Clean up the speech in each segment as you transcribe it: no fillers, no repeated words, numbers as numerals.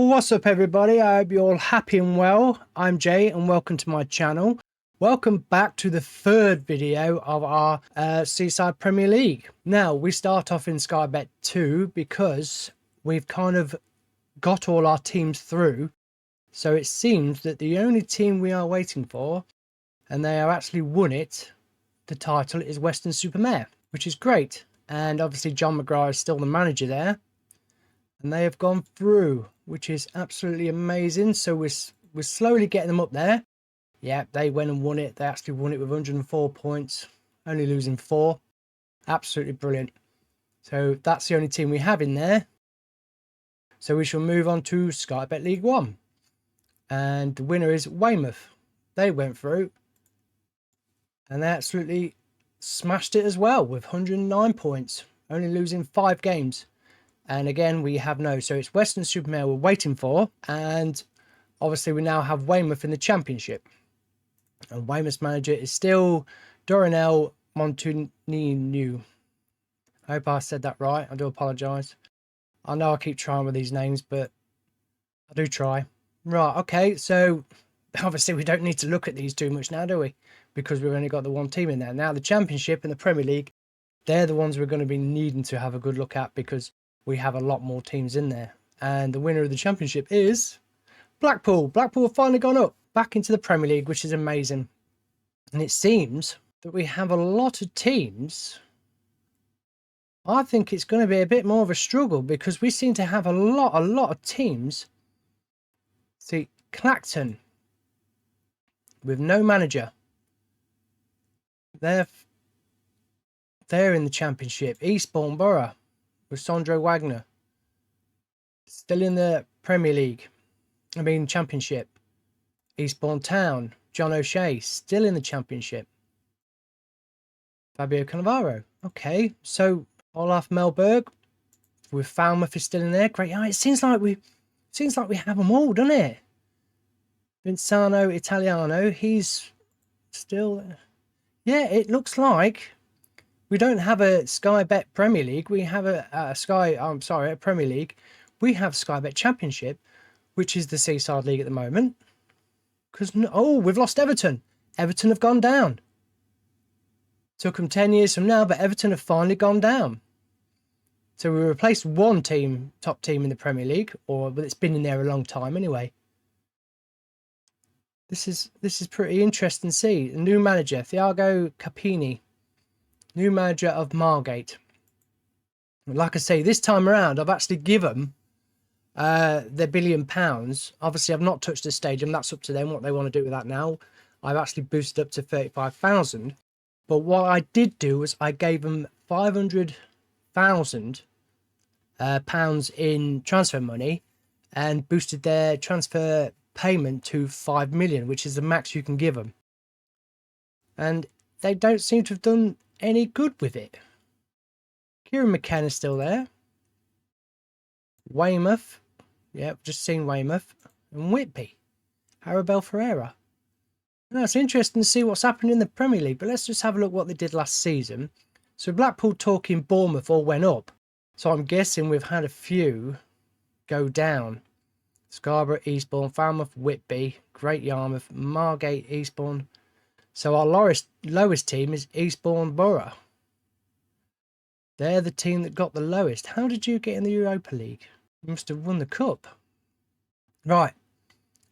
Well, what's up everybody? I hope you're all happy and well. I'm Jay and welcome to my channel. Welcome back to the third video of our Seaside Premier League. Now, we start off in Sky Bet 2 because we've kind of got all our teams through. So it seems that the only team we are waiting for, and they have actually won it, the title is Western-super-Mare, which is great. And obviously John McGrath is still the manager there. And they have gone through, which is absolutely amazing. So we're slowly getting them up there. Yeah, they went and won it. They actually won it with 104 points, only losing 4. Absolutely brilliant. So that's the only team we have in there. So we shall move on to Sky Bet League 1. And the winner is Weymouth. They went through. And they absolutely smashed it as well with 109 points, only losing 5 games. And again, we have no. So it's Western-super-Mare we're waiting for. And obviously we now have Weymouth in the championship. And Weymouth's manager is still Dorinel Montuninu. I hope I said that right. I do apologise. I know I keep trying with these names, but I do try. Right, okay. So obviously we don't need to look at these too much now, do we? Because we've only got the one team in there. Now the championship and the Premier League, they're the ones we're going to be needing to have a good look at because we have a lot more teams in there. And the winner of the championship is Blackpool. Blackpool have finally gone up back into the Premier League, which is amazing. And it seems that we have a lot of teams. I think it's going to be a bit more of a struggle because we seem to have a lot of teams. See, Clacton with no manager. They're in the championship. Eastbourne Borough with Sandro Wagner still in the Premier League. I mean championship. Eastbourne Town, John O'Shea still in the championship. Fabio Cannavaro. Okay, so Olaf Melberg with Falmouth is still in there. Great. Yeah, it seems like we have them all, doesn't it? Vincano Italiano, he's still. Yeah, it looks like we don't have a Sky Bet Premier League. We have a Premier League. We have Sky Bet Championship, which is the Seaside League at the moment. Because, oh, we've lost Everton. Everton have gone down. Took them 10 years from now, but Everton have finally gone down. So we replaced one team, top team in the Premier League, but it's been in there a long time anyway. This is pretty interesting to see. A new manager, Thiago Capini. New manager of Margate. Like I say, this time around, I've actually given their £1 billion. Obviously, I've not touched the stadium. That's up to them, what they want to do with that now. I've actually boosted up to 35,000. But what I did do was I gave them £500,000 in transfer money and boosted their transfer payment to 5 million, which is the max you can give them. And they don't seem to have done any good with it. Kieran McKenna's still there. Weymouth. Yeah, just seen Weymouth. And Whitby. Arabelle Ferreira. Now, it's interesting to see what's happening in the Premier League, but let's just have a look what they did last season. So Blackpool, Torquay, Bournemouth all went up. So I'm guessing we've had a few go down. Scarborough, Eastbourne, Falmouth, Whitby, Great Yarmouth, Margate, Eastbourne. So our lowest team is Eastbourne Borough. They're the team that got the lowest. How did you get in the Europa League? You must have won the cup. Right.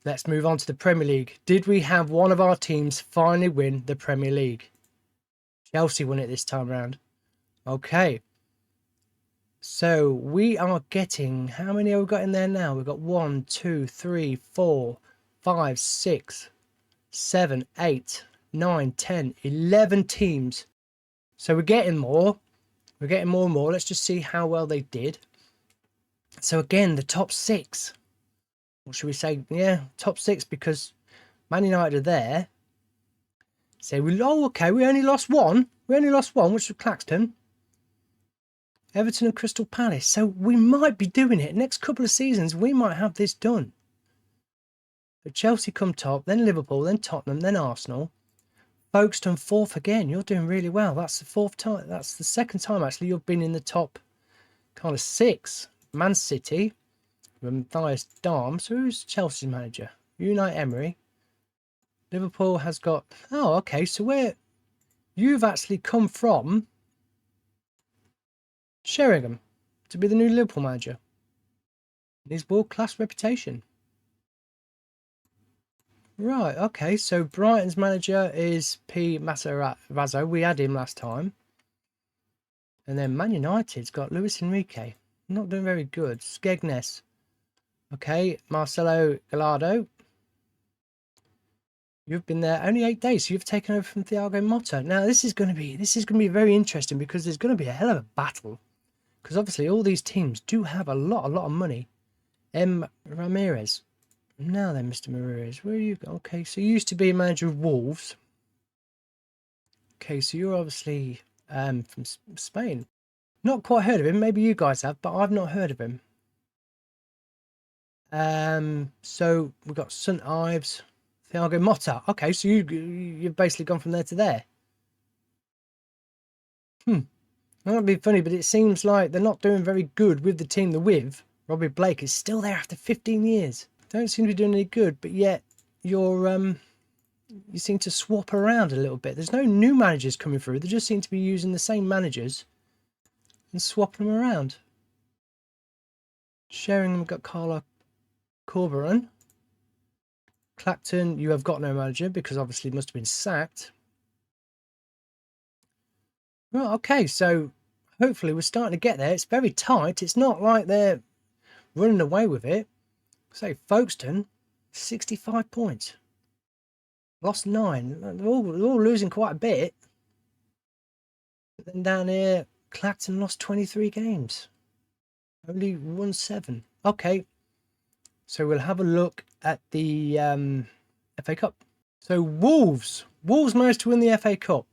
Let's move on to the Premier League. Did we have one of our teams finally win the Premier League? Chelsea won it this time around. Okay. So we are getting, how many have we got in there now? We've got 1, 2, 3, 4, 5, 6, 7, 8, 9, 10, 11 teams. So we're getting more. We're getting more and more. Let's just see how well they did. So again, the top 6. What should we say? Yeah, top 6 because Man United are there. So we only lost one. We only lost one, which was Claxton. Everton and Crystal Palace. So we might be doing it. Next couple of seasons, we might have this done. But Chelsea come top, then Liverpool, then Tottenham, then Arsenal. Folkestone 4th again. You're doing really well. That's the 4th time. That's the 2nd time actually you've been in the top kind of 6. Man City, Matthias Darm. So who's Chelsea's manager? Unai Emery. Liverpool has got... Oh, okay. So where you've actually come from Sheringham to be the new Liverpool manager. His world-class reputation. Right, okay. So Brighton's manager is P. Matarazzo. We had him last time. And then Man United's got Luis Enrique. Not doing very good. Skegness. Okay, Marcelo Gallardo. You've been there only 8 days, so you've taken over from Thiago Motta. Now this is going to be very interesting because there's going to be a hell of a battle. Because obviously all these teams do have a lot of money. Ramirez. Now then, Mr. Ramirez, where are you? Okay, so you used to be a manager of Wolves. Okay, so you're obviously from Spain. Not quite heard of him. Maybe you guys have, but I've not heard of him. So we've got St. Ives, Thiago Motta. Okay, so you've basically gone from there to there. That'd be funny, but it seems like they're not doing very good with the team they're with. Robbie Blake is still there after 15 years. Don't seem to be doing any good, but yet you seem to swap around a little bit. There's no new managers coming through. They just seem to be using the same managers and swapping them around. Sheringham got Carla Corberan. Clacton, you have got no manager because obviously it must have been sacked. Well, okay, so hopefully we're starting to get there. It's very tight. It's not like they're running away with it. Say Folkestone, 65 points. Lost 9. They're all losing quite a bit. But then down here, Clacton lost 23 games. Only won 7. Okay. So we'll have a look at the FA Cup. So Wolves managed to win the FA Cup.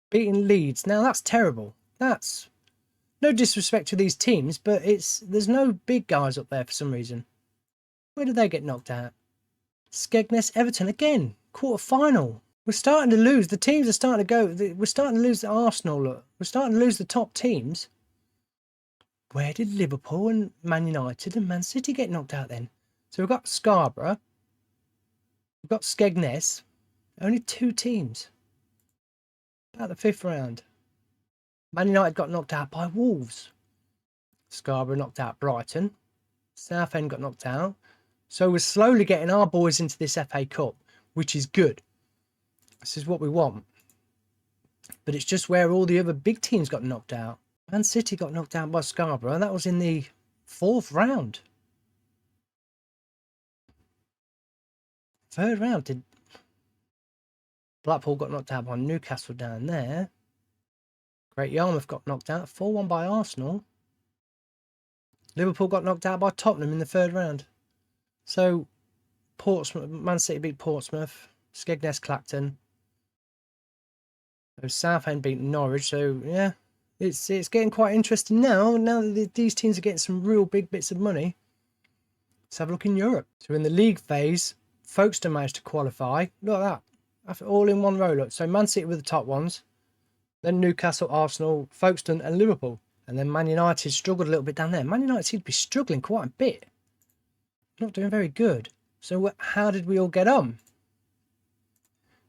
Beating Leeds. Now that's terrible. That's no disrespect to these teams, but there's no big guys up there for some reason. Where did they get knocked out? Skegness, Everton again. Quarter-final. We're starting to lose. The teams are starting to go. We're starting to lose the Arsenal. Look. We're starting to lose the top teams. Where did Liverpool and Man United and Man City get knocked out then? So we've got Scarborough. We've got Skegness. Only 2 teams. About the 5th round. Man United got knocked out by Wolves. Scarborough knocked out Brighton. Southend got knocked out. So we're slowly getting our boys into this FA Cup, which is good. This is what we want. But it's just where all the other big teams got knocked out. Man City got knocked out by Scarborough, and that was in the 4th round. 3rd round, did Blackpool got knocked out by Newcastle down there. Great Yarmouth got knocked out, 4-1 by Arsenal. Liverpool got knocked out by Tottenham in the 3rd round. So Portsmouth, Man City beat Portsmouth, Skegness, Clacton. So Southend beat Norwich. So yeah, it's getting quite interesting now. Now that these teams are getting some real big bits of money. Let's have a look in Europe. So in the league phase, Folkestone managed to qualify. Look at that. After all in one row. Look, so Man City were the top ones. Then Newcastle, Arsenal, Folkestone and Liverpool. And then Man United struggled a little bit down there. Man United seemed to be struggling quite a bit. Not doing very good. So how did we all get on?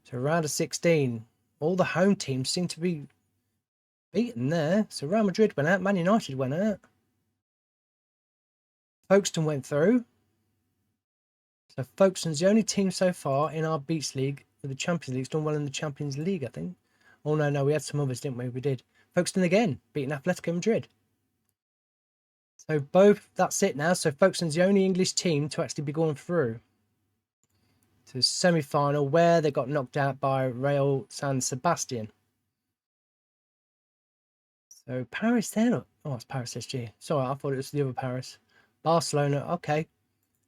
So round of 16. All the home teams seem to be beaten there. So Real Madrid went out. Man United went out. Folkestone went through. So Folkestone's the only team so far in our Beats League. With the Champions League. It's done well in the Champions League, I think. Oh, no, we had some others, didn't we? We did. Folkestone again, beating Atletico Madrid. So that's it now. So Folkestone's the only English team to actually be going through to the semi-final, where they got knocked out by Real San Sebastian. So Paris there. Oh, it's Paris SG. Sorry, I thought it was the other Paris. Barcelona, okay.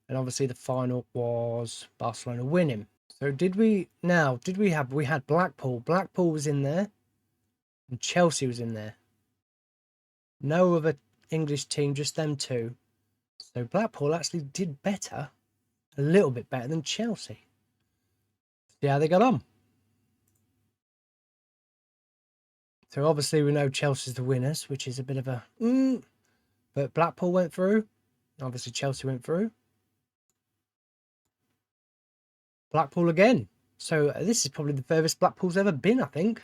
And obviously the final was Barcelona winning. So we had Blackpool. Blackpool was in there. And Chelsea was in there. No other English team, just them 2. So Blackpool actually did better. A little bit better than Chelsea. See how they got on. So obviously we know Chelsea's the winners, which is a bit of a... But Blackpool went through. Obviously, Chelsea went through. Blackpool again. So this is probably the furthest Blackpool's ever been, I think.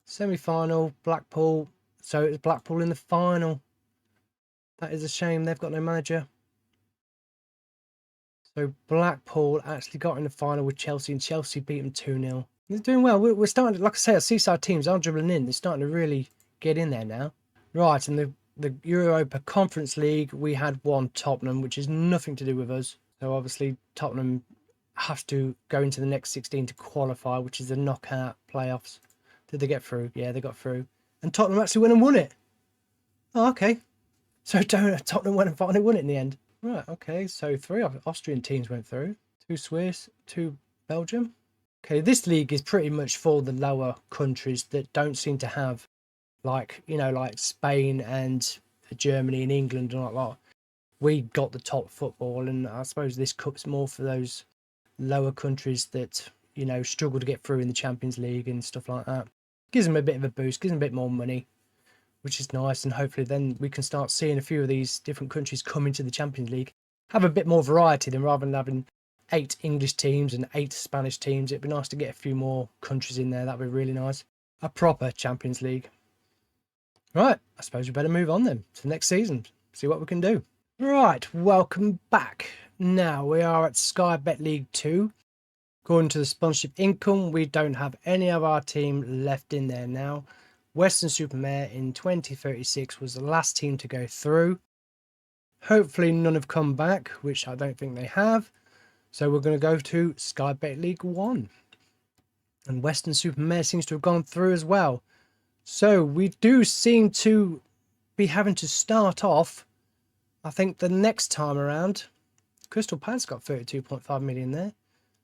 Semi-final, Blackpool. So it was Blackpool in the final. That is a shame. They've got no manager. So Blackpool actually got in the final with Chelsea, and Chelsea beat them 2-0. They're doing well. We're starting, like I say, our Seaside teams are dribbling in. They're starting to really get in there now. Right, and the Europa Conference League, we had one Tottenham, which is nothing to do with us. So obviously Tottenham have to go into the next 16 to qualify, which is the knockout playoffs. Did they get through? Yeah, they got through. And Tottenham actually went and won it. Oh, okay. So Tottenham went and finally won it in the end. Right, okay. So 3 Austrian teams went through. 2 Swiss, 2 Belgium. Okay, this league is pretty much for the lower countries that don't seem to have, like, you know, like Spain and Germany and England and all that. We got the top football, and I suppose this cup's more for those lower countries that, you know, struggle to get through in the Champions League and stuff like that. Gives them a bit of a boost, gives them a bit more money, which is nice. And hopefully then we can start seeing a few of these different countries come into the Champions League, have a bit more variety than rather than having 8 English teams and 8 Spanish teams. It'd be nice to get a few more countries in there. That'd be really nice. A proper Champions League. Right, I suppose we better move on then to the next season, see what we can do. Right, welcome back. Now we are at Sky Bet League 2. According to the sponsorship income, we don't have any of our team left in there now. Western-super-Mare in 2036 was the last team to go through. Hopefully none have come back, which I don't think they have. So we're going to go to Sky Bet League 1. And Western-super-Mare seems to have gone through as well. So we do seem to be having to start off, I think, the next time around. Crystal Palace got 32.5 million there.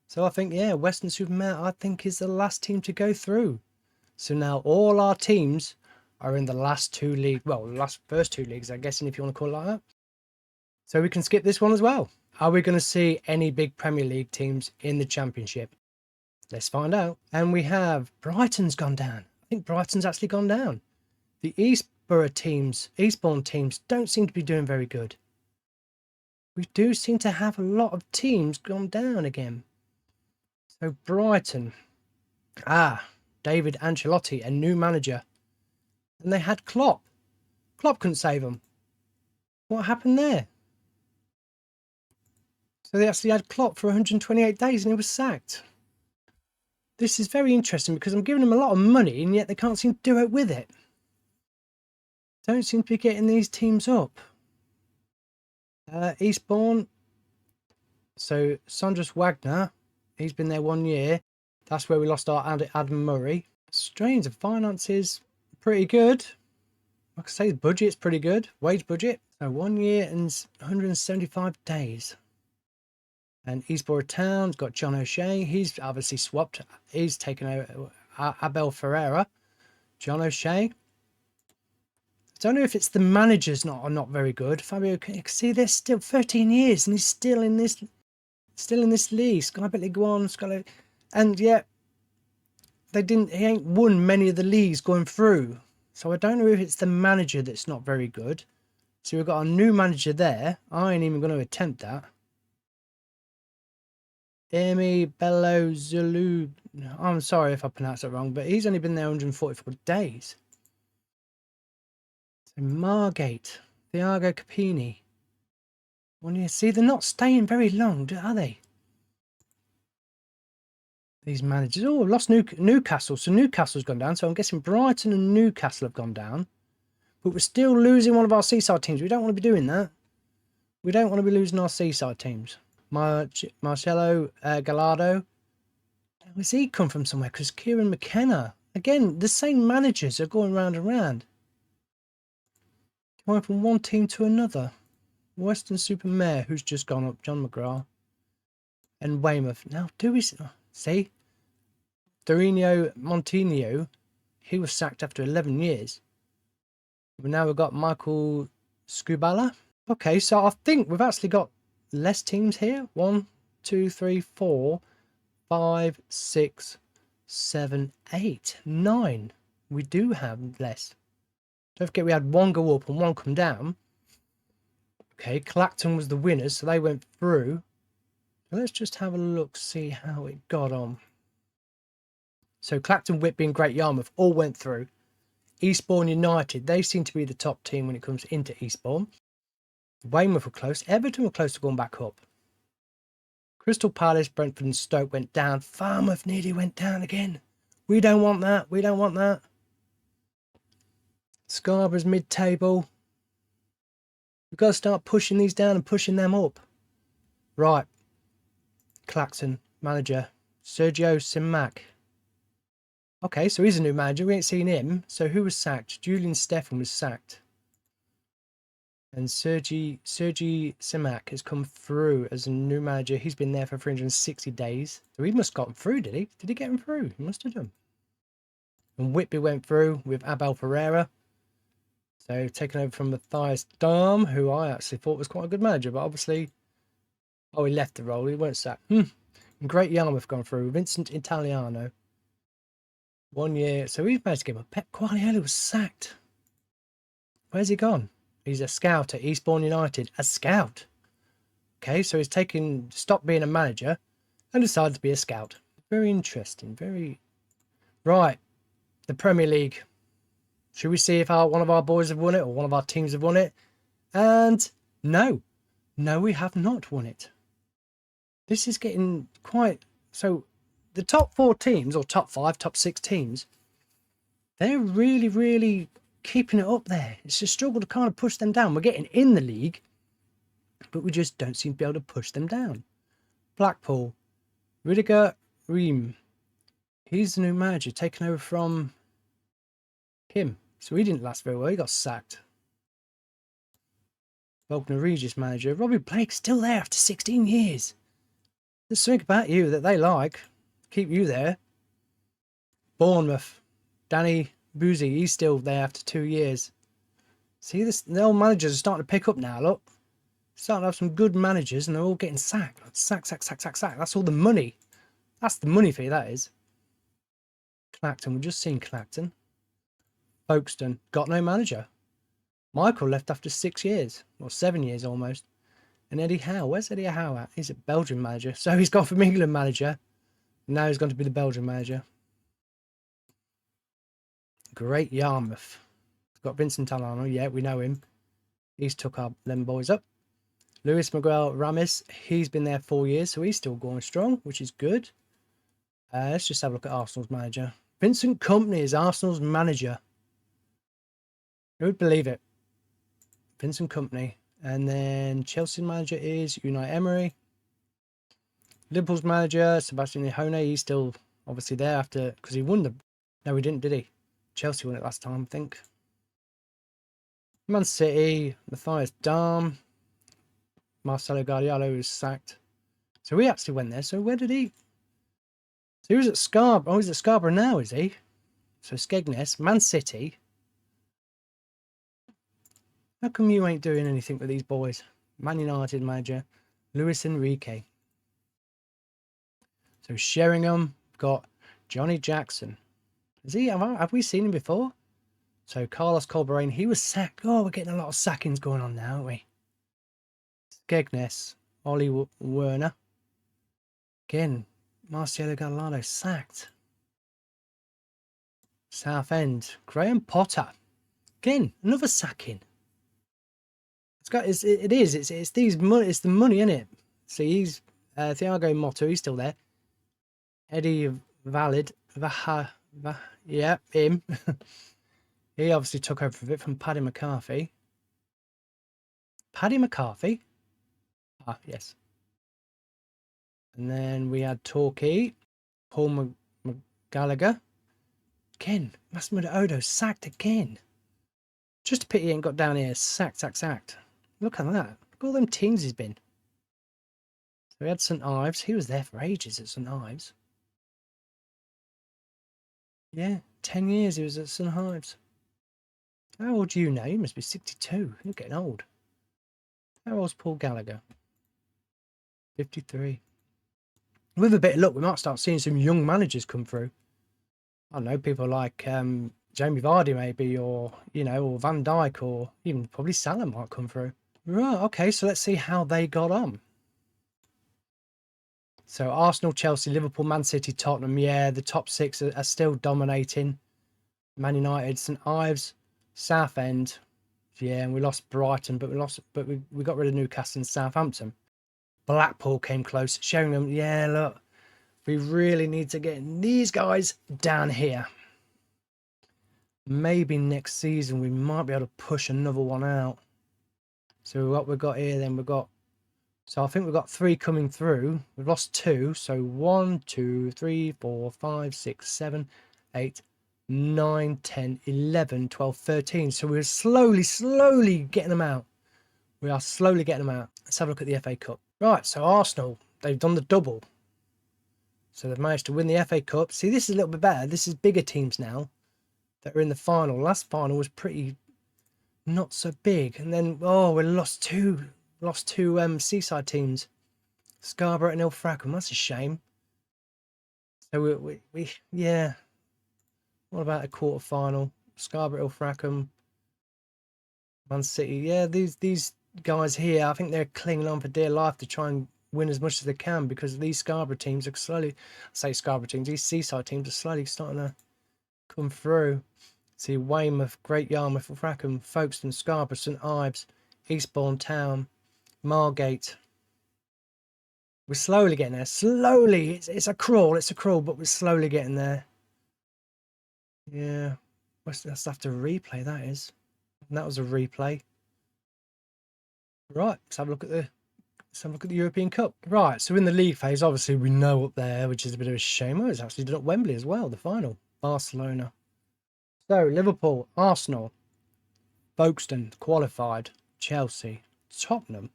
So I think, yeah, Western-super-Mare, I think, is the last team to go through. So now all our teams are in the last 2 leagues. Well, the first 2 leagues, I guess, if you want to call it like that. So we can skip this one as well. Are we going to see any big Premier League teams in the Championship? Let's find out. And we have Brighton's gone down. I think Brighton's actually gone down. The Eastbourne teams don't seem to be doing very good. We do seem to have a lot of teams gone down again. So Brighton. David Ancelotti, a new manager. And they had Klopp. Klopp couldn't save them. What happened there? So they actually had Klopp for 128 days and he was sacked. This is very interesting because I'm giving them a lot of money and yet they can't seem to do it with it. Don't seem to be getting these teams up. Eastbourne. So Sondras Wagner, he's been there 1 year. That's where we lost our Adam Murray. Strange, the finances pretty good. Like I say, the budget's pretty good. Wage budget. So 1 year and 175 days. And Eastbourne Town's got John O'Shea. He's obviously swapped. He's taken over Abel Ferreira. John O'Shea. I don't know if it's the managers are not very good. Fabio, see, they're still 13 years and he's still in this league. Sky Bet League 1, and yet he ain't won many of the leagues going through. So I don't know if it's the manager that's not very good. So we've got a new manager there. I ain't even going to attempt that. Emi Bello Zulu. I'm sorry if I pronounced it wrong, but he's only been there 144 days. So Margate, Thiago Capini. 1 year. See, they're not staying very long, are they? These managers. Oh, I've lost Newcastle. So Newcastle's gone down. So I'm guessing Brighton and Newcastle have gone down. But we're still losing one of our Seaside teams. We don't want to be doing that. We don't want to be losing our Seaside teams. Marcelo Gallardo. Where's he come from somewhere? Because Kieran McKenna. Again, the same managers are going round and round. Going from one team to another. Western-super-Mare, who's just gone up. John McGrath. And Weymouth. Now, do we see? Dorino Montinho. He was sacked after 11 years. But now we've got Michael Scubala. Okay, so I think we've actually got less teams here. 1, 2, 3, 4, 5, 6, 7, 8, 9. We do have less. Don't forget we had 1 go up and 1 come down. Okay, Clacton was the winners, so they went through. Let's just have a look, see how it got on. So Clacton, Whitby and Great Yarmouth all went through. Eastbourne United, they seem to be the top team when it comes into Eastbourne. Weymouth were close. Everton were close to going back up. Crystal Palace, Brentford and Stoke went down. Falmouth nearly went down again. We don't want that. We don't want that. Scarborough's mid-table. We've got to start pushing these down and pushing them up. Right. Clacton, manager. Sergio Simac. Okay, so he's a new manager. We ain't seen him. So who was sacked? Julian Stephan was sacked. And Sergi Simac has come through as a new manager. He's been there for 360 days. So he must have gotten through, did he? Did he get him through? He must have done. And Whitby went through with Abel Ferreira. So taken over from Matthias Dahm, who I actually thought was quite a good manager, but obviously, oh, he left the role. He weren't sacked. And Great Yarmouth gone through. Vincent Italiano. 1 year. So he's managed to get him. Pep Guardiola was sacked. Where's he gone? He's a scout at Eastbourne United. A scout. Okay, so he's stopped being a manager and decided to be a scout. Very interesting. Very right. The Premier League. Should we see if one of our boys have won it or one of our teams have won it? And no, we have not won it. This is getting quite... So the top 4 teams, or top 5, top 6 teams, they're really, really keeping it up there. It's a struggle to kind of push them down. We're getting in the league, but we just don't seem to be able to push them down. Blackpool, Rüdiger Rehm. He's the new manager, taken over from him. So he didn't last very well. He got sacked. Bognor Regis manager. Robbie Blake's still there after 16 years. There's something about you that they like. Keep you there. Bournemouth. Danny Boozy. He's still there after 2 years. See, the old managers are starting to pick up now, look. Starting to have some good managers and they're all getting sacked. Sack. That's all the money. That's the money for you, that is. Clacton. We've just seen Clacton. Folkestone, got no manager. Michael left after 6 years, or 7 years almost. And Eddie Howe, where's Eddie Howe at? He's a Belgian manager. So he's gone from England manager. Now he's going to be the Belgian manager. Great Yarmouth. Got Vincent Alano, yeah, we know him. He's took them boys up. Luis Miguel Ramis, he's been there 4 years, so he's still going strong, which is good. Let's just have a look at Arsenal's manager. Vincent Kompany is Arsenal's manager. Who would believe it? Vincent Kompany. And then Chelsea's manager is Unai Emery. Liverpool's manager, Sebastian Ihone, he's still obviously there after, because he won the... No, he didn't, did he? Chelsea won it last time, I think. Man City, Matthias Dahm. Marcelo Guardiola was sacked. So he actually went there. So where did he... So he was at Scarborough. Oh, he's at Scarborough now, is he? So Skegness, Man City... How come you ain't doing anything with these boys? Man United manager, Luis Enrique. So Sheringham, got Johnny Jackson. Is he? Have we seen him before? So Carlos Colberain, he was sacked. Oh, we're getting a lot of sackings going on now, aren't we? Skegness, Ollie Werner. Again, Marcelo Gallardo sacked. Southend, Graham Potter. Again, another sacking. It's the money, isn't it? So he's Thiago Motta, he's still there. Eddie Valid, yeah, him. He obviously took over a bit from Paddy McCarthy. Paddy McCarthy? Ah, yes. And then we had Torquay, Paul McGallagher. Again, Massimo Odo sacked again. Just a pity he ain't got down here. Sacked. Look at that. Look at all them teams he's been. So we had St Ives. He was there for ages at St Ives. Yeah, 10 years he was at St Ives. How old do you know? You must be 62. You're getting old. How old's Paul Gallagher? 53. With a bit of luck, we might start seeing some young managers come through. I don't know, people like Jamie Vardy maybe, or, or Van Dijk, or even probably Salah might come through. Right, okay, so let's see how they got on. So Arsenal, Chelsea, Liverpool, Man City, Tottenham, yeah, the top six are still dominating. Man United, St Ives, Southend, yeah, and we lost Brighton, but we got rid of Newcastle and Southampton. Blackpool came close, showing them, yeah, look, we really need to get these guys down here. Maybe next season we might be able to push another one out. So what we've got here then, so I think we've got 3 coming through. We've lost 2, so 1, 2, 3, 4, 5, 6, 7, 8, 9, 10, 11, 12, 13. So we're slowly getting them out. We are slowly getting them out. Let's have a look at the FA Cup. Right, so Arsenal, they've done the double. So they've managed to win the FA Cup. See, this is a little bit better. This is bigger teams now that are in the final. Last final was pretty not so big. And then, oh, we lost two Seaside teams. Scarborough and Ilfracombe. That's a shame. So we yeah. What about a quarter final? Scarborough, Ilfracombe, Man City. Yeah, these guys here, I think they're clinging on for dear life to try and win as much as they can, because these Scarborough teams are slowly, these Seaside teams are slowly starting to come through. See, Weymouth, Great Yarmouth, Ilfracombe, Folkestone, Scarborough, St Ives, Eastbourne Town, Margate. We're slowly getting there. Slowly. It's a crawl, but we're slowly getting there. Yeah. Let's have to replay, that is. And that was a replay. Right, let's have a look at the European Cup. Right, so in the league phase, obviously we know up there, which is a bit of a shame. Oh, it's actually done at Wembley as well, the final. Barcelona. So Liverpool, Arsenal, Folkestone qualified, Chelsea, Tottenham.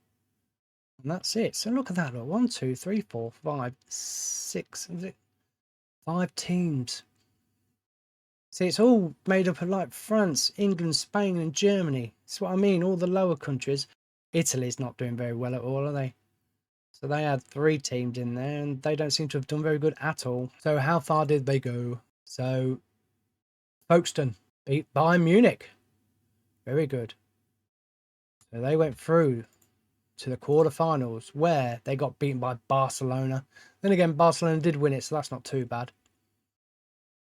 And that's it. So look at that. Look. 1, 2, 3, 4, 5, 6. Is it 5 teams? See, it's all made up of like France, England, Spain, and Germany. That's what I mean. All the lower countries. Italy's not doing very well at all, are they? So they had 3 teams in there, and they don't seem to have done very good at all. So how far did they go? So Folkestone beat Bayern Munich. Very good. So they went through to the quarterfinals, where they got beaten by Barcelona. Then again, Barcelona did win it, so that's not too bad.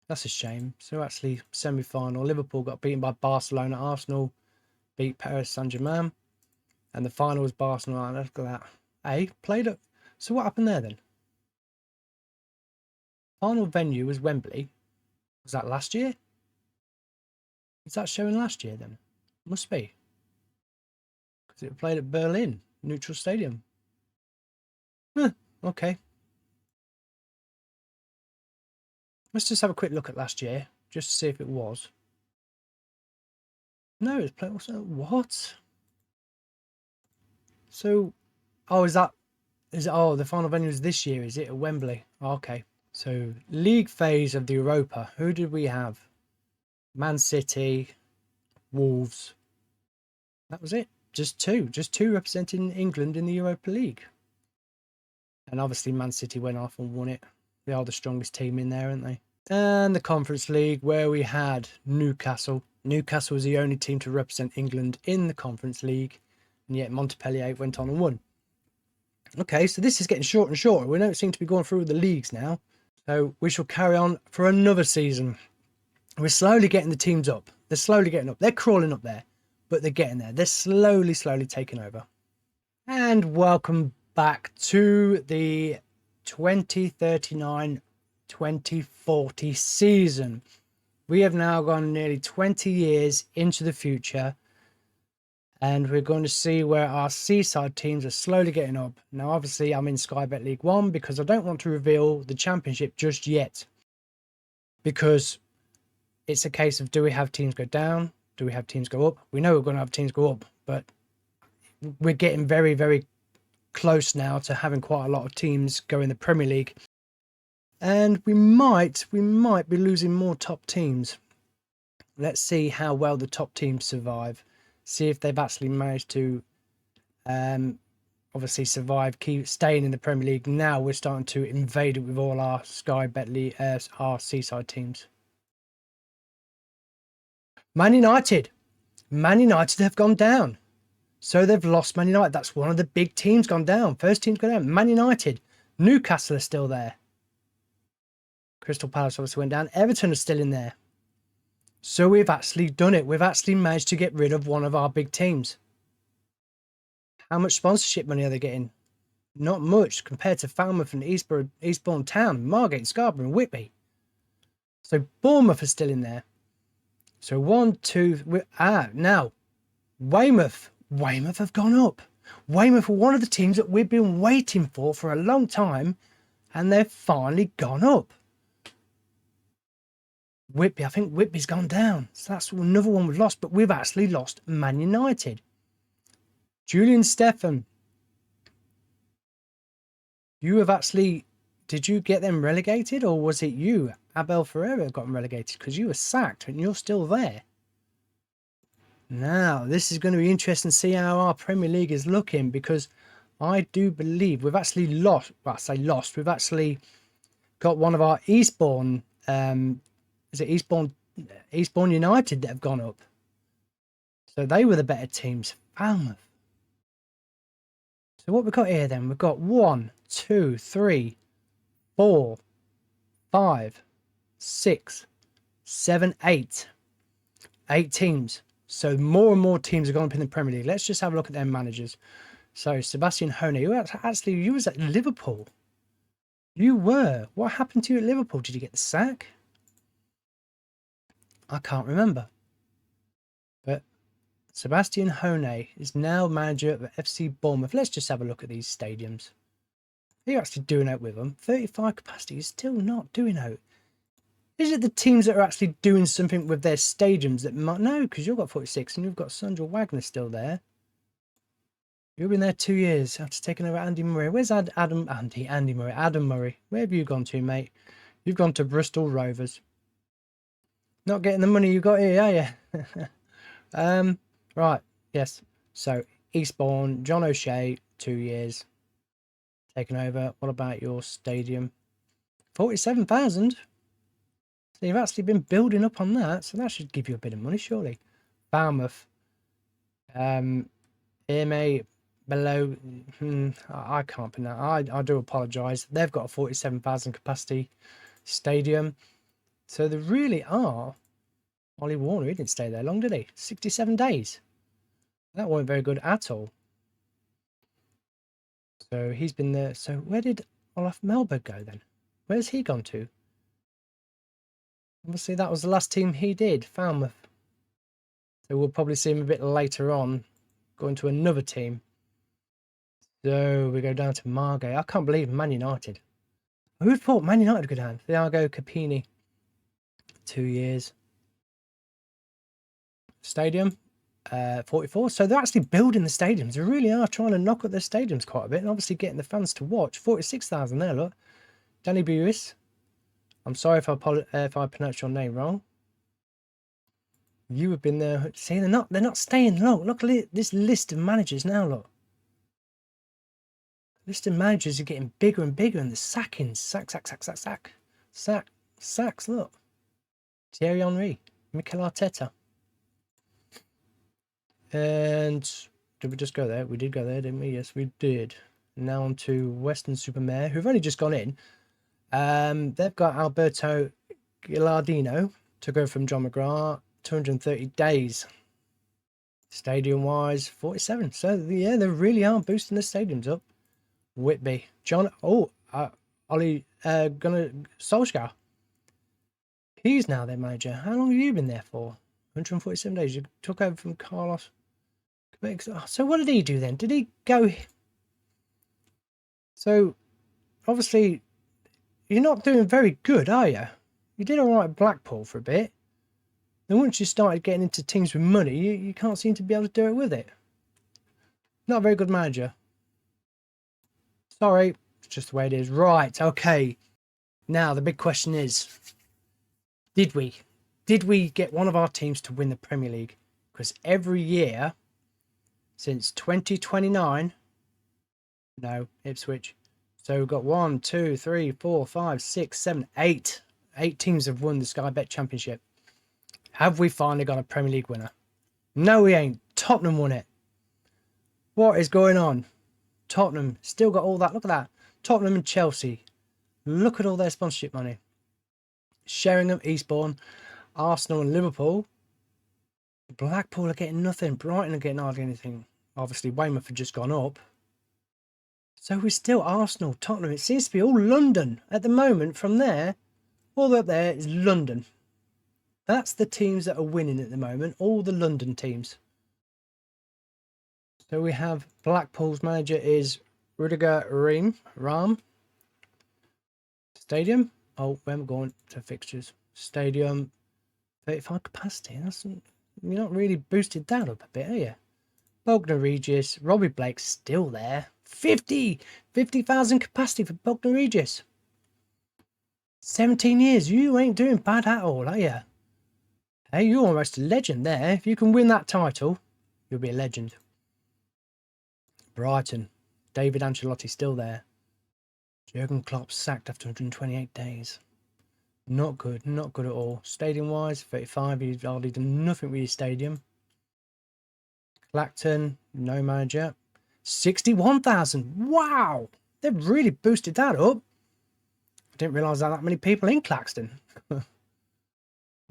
That's a shame. So actually, semi-final, Liverpool got beaten by Barcelona. Arsenal beat Paris Saint-Germain, and the final was Barcelona. Look at that. Hey, played it. So what happened there then? Final venue was Wembley. Was that last year? Is that showing last year then? Must be, because it played at Berlin Neutral Stadium. Okay. Let's just have a quick look at last year, just to see if it was. No, it's played. What? So, oh, oh, the final venue is this year, is it, at Wembley? Okay. So, league phase of the Europa. Who did we have? Man City, Wolves. That was it. Just two representing England in the Europa League. And obviously Man City went off and won it. They are the strongest team in there, aren't they? And the Conference League, where we had Newcastle. Newcastle was the only team to represent England in the Conference League, and yet Montpellier went on and won. Okay, so this is getting shorter and shorter. We don't seem to be going through the leagues now. So we shall carry on for another season. We're slowly getting the teams up. They're slowly getting up. They're crawling up there, but they're getting there. They're slowly taking over. And welcome back to the 2039-2040 season. We have now gone nearly 20 years into the future, and we're going to see where our Seaside teams are slowly getting up. Now, obviously, I'm in Sky Bet League 1 because I don't want to reveal the championship just yet, because it's a case of, do we have teams go down? Do we have teams go up? We know we're going to have teams go up, but we're getting very, very close now to having quite a lot of teams go in the Premier League. And we might be losing more top teams. Let's see how well the top teams survive. See if they've actually managed to obviously survive, keep staying in the Premier League. Now we're starting to invade it with all our Sky Bet League, our Seaside teams. Man United have gone down. So they've lost Man United. That's one of the big teams gone down. First team's gone down. Man United. Newcastle are still there. Crystal Palace obviously went down. Everton are still in there. So we've actually done it. We've actually managed to get rid of one of our big teams. How much sponsorship money are they getting? Not much compared to Falmouth and Eastbourne Town, Margate, Scarborough and Whitby. So Bournemouth is still in there. So 1, 2... now, Weymouth. Weymouth have gone up. Weymouth were one of the teams that we've been waiting for a long time, and they've finally gone up. Whitby, I think Whitby's gone down. So that's another one we've lost, but we've actually lost Man United. Julian Stephan. You have actually... Did you get them relegated, or was it you, Abel Ferreira, got them relegated? Because you were sacked and you're still there. Now, this is going to be interesting to see how our Premier League is looking, because I do believe we've actually lost. Well, I say lost. We've actually got one of our Eastbourne... is it Eastbourne United that have gone up? So they were the better teams. Falmouth. So what we've got here then? We've got 1, 2, 3, 4, 5, 6, 7, 8. 8 teams. So more and more teams have gone up in the Premier League. Let's just have a look at their managers. So Sebastian Hone, you was at Liverpool. You were. What happened to you at Liverpool? Did you get the sack? I can't remember. But Sebastian Hone is now manager of FC Bournemouth. Let's just have a look at these stadiums. Are you actually doing out with them? 35 capacity is still not doing out. Is it the teams that are actually doing something with their stadiums that might... No, because you've got 46 and you've got Sandra Wagner still there. You've been there 2 years after taking over Andy Murray. Where's Adam Murray? Where have you gone to, mate? You've gone to Bristol Rovers. Not getting the money you got here, are you? Right, yes. So, Eastbourne, John O'Shea, 2 years. Taken over. What about your stadium? 47,000. So you've actually been building up on that, so that should give you a bit of money, surely. Falmouth. EMA below... I can't pronounce. I do apologise. They've got a 47,000 capacity stadium. So they really are... Ollie Warner, he didn't stay there long, did he? 67 days. That wasn't very good at all. So he's been there. So where did Olaf Melberg go then? Where's he gone to? Obviously, that was the last team he did, Falmouth. So we'll probably see him a bit later on, going to another team. So we go down to Margate. I can't believe Man United. Who'd thought Man United would go down? Thiago Capini. 2 years. Stadium, 44. So they're actually building the stadiums. They really are trying to knock up their stadiums quite a bit, and obviously getting the fans to watch. 46,000 there, look. Danny Buis. I'm sorry if I pronounced your name wrong. You have been there. See, they're not staying long. Look at this list of managers now. Look, list of managers are getting bigger and bigger, and the sackings, sacks. Look, Thierry Henry, Mikel Arteta, and did we just go there? We did go there, didn't we? Yes, we did. Now on to Weston-super-Mare, who've only just gone in. They've got Alberto Gilardino to go from John McGrath, 230 days. Stadium wise, 47. So yeah, they really are boosting the stadiums up. Whitby, Ollie Solskjaer. He's now their manager. How long have you been there for? 147 days. You took over from Carlos. So what did he do then? Did he go? So obviously, you're not doing very good, are you? You did all right at Blackpool for a bit. Then once you started getting into teams with money, you can't seem to be able to do it with it. Not a very good manager. Sorry, it's just the way it is. Right, okay. Now, the big question is, did we get one of our teams to win the Premier League? Because every year, since 2029, no, Ipswich. So we've got 1, 2, 3, 4, 5, 6, 7, 8. 8 teams have won the Sky Bet Championship. Have we finally got a Premier League winner? No, we ain't. Tottenham won it. What is going on? Tottenham still got all that. Look at that. Tottenham and Chelsea. Look at all their sponsorship money. Sheringham, Eastbourne, Arsenal and Liverpool. Blackpool are getting nothing. Brighton are getting hardly anything. Obviously, Weymouth have just gone up. So we're still Arsenal, Tottenham. It seems to be all London at the moment. From there, all the way up there is London. That's the teams that are winning at the moment. All the London teams. So we have Blackpool's manager is Rudiger Ram. Stadium. Oh, we haven't gone to fixtures. Stadium. 35 capacity. That's, you're not really boosted that up a bit, are you? Bognor Regis. Robbie Blake's still there. 50,000 capacity for Bognor Regis. 17 years. You ain't doing bad at all, are you? Hey, you're almost a legend there. If you can win that title, you'll be a legend. Brighton. David Ancelotti still there. Jurgen Klopp sacked after 128 days. Not good. Not good at all. Stadium-wise, 35. He's hardly done nothing with his stadium. Clacton, no manager. 61,000. Wow! They've really boosted that up. I didn't realise that many people in Claxton.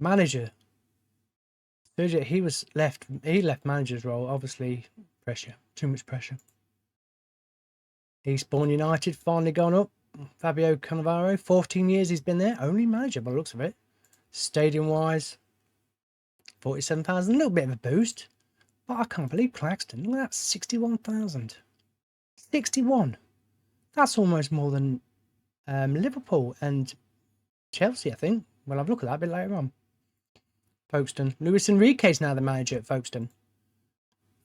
Manager. He left manager's role. Obviously, pressure. Too much pressure. Eastbourne United finally gone up. Fabio Cannavaro, 14 years he's been there. Only manager by the looks of it. Stadium-wise, 47,000. A little bit of a boost. But I can't believe Claxton. Look at that, 61,000. 61. That's almost more than Liverpool and Chelsea, I think. Well, I'll look at that a bit later on. Folkestone. Luis Enrique's now the manager at Folkestone.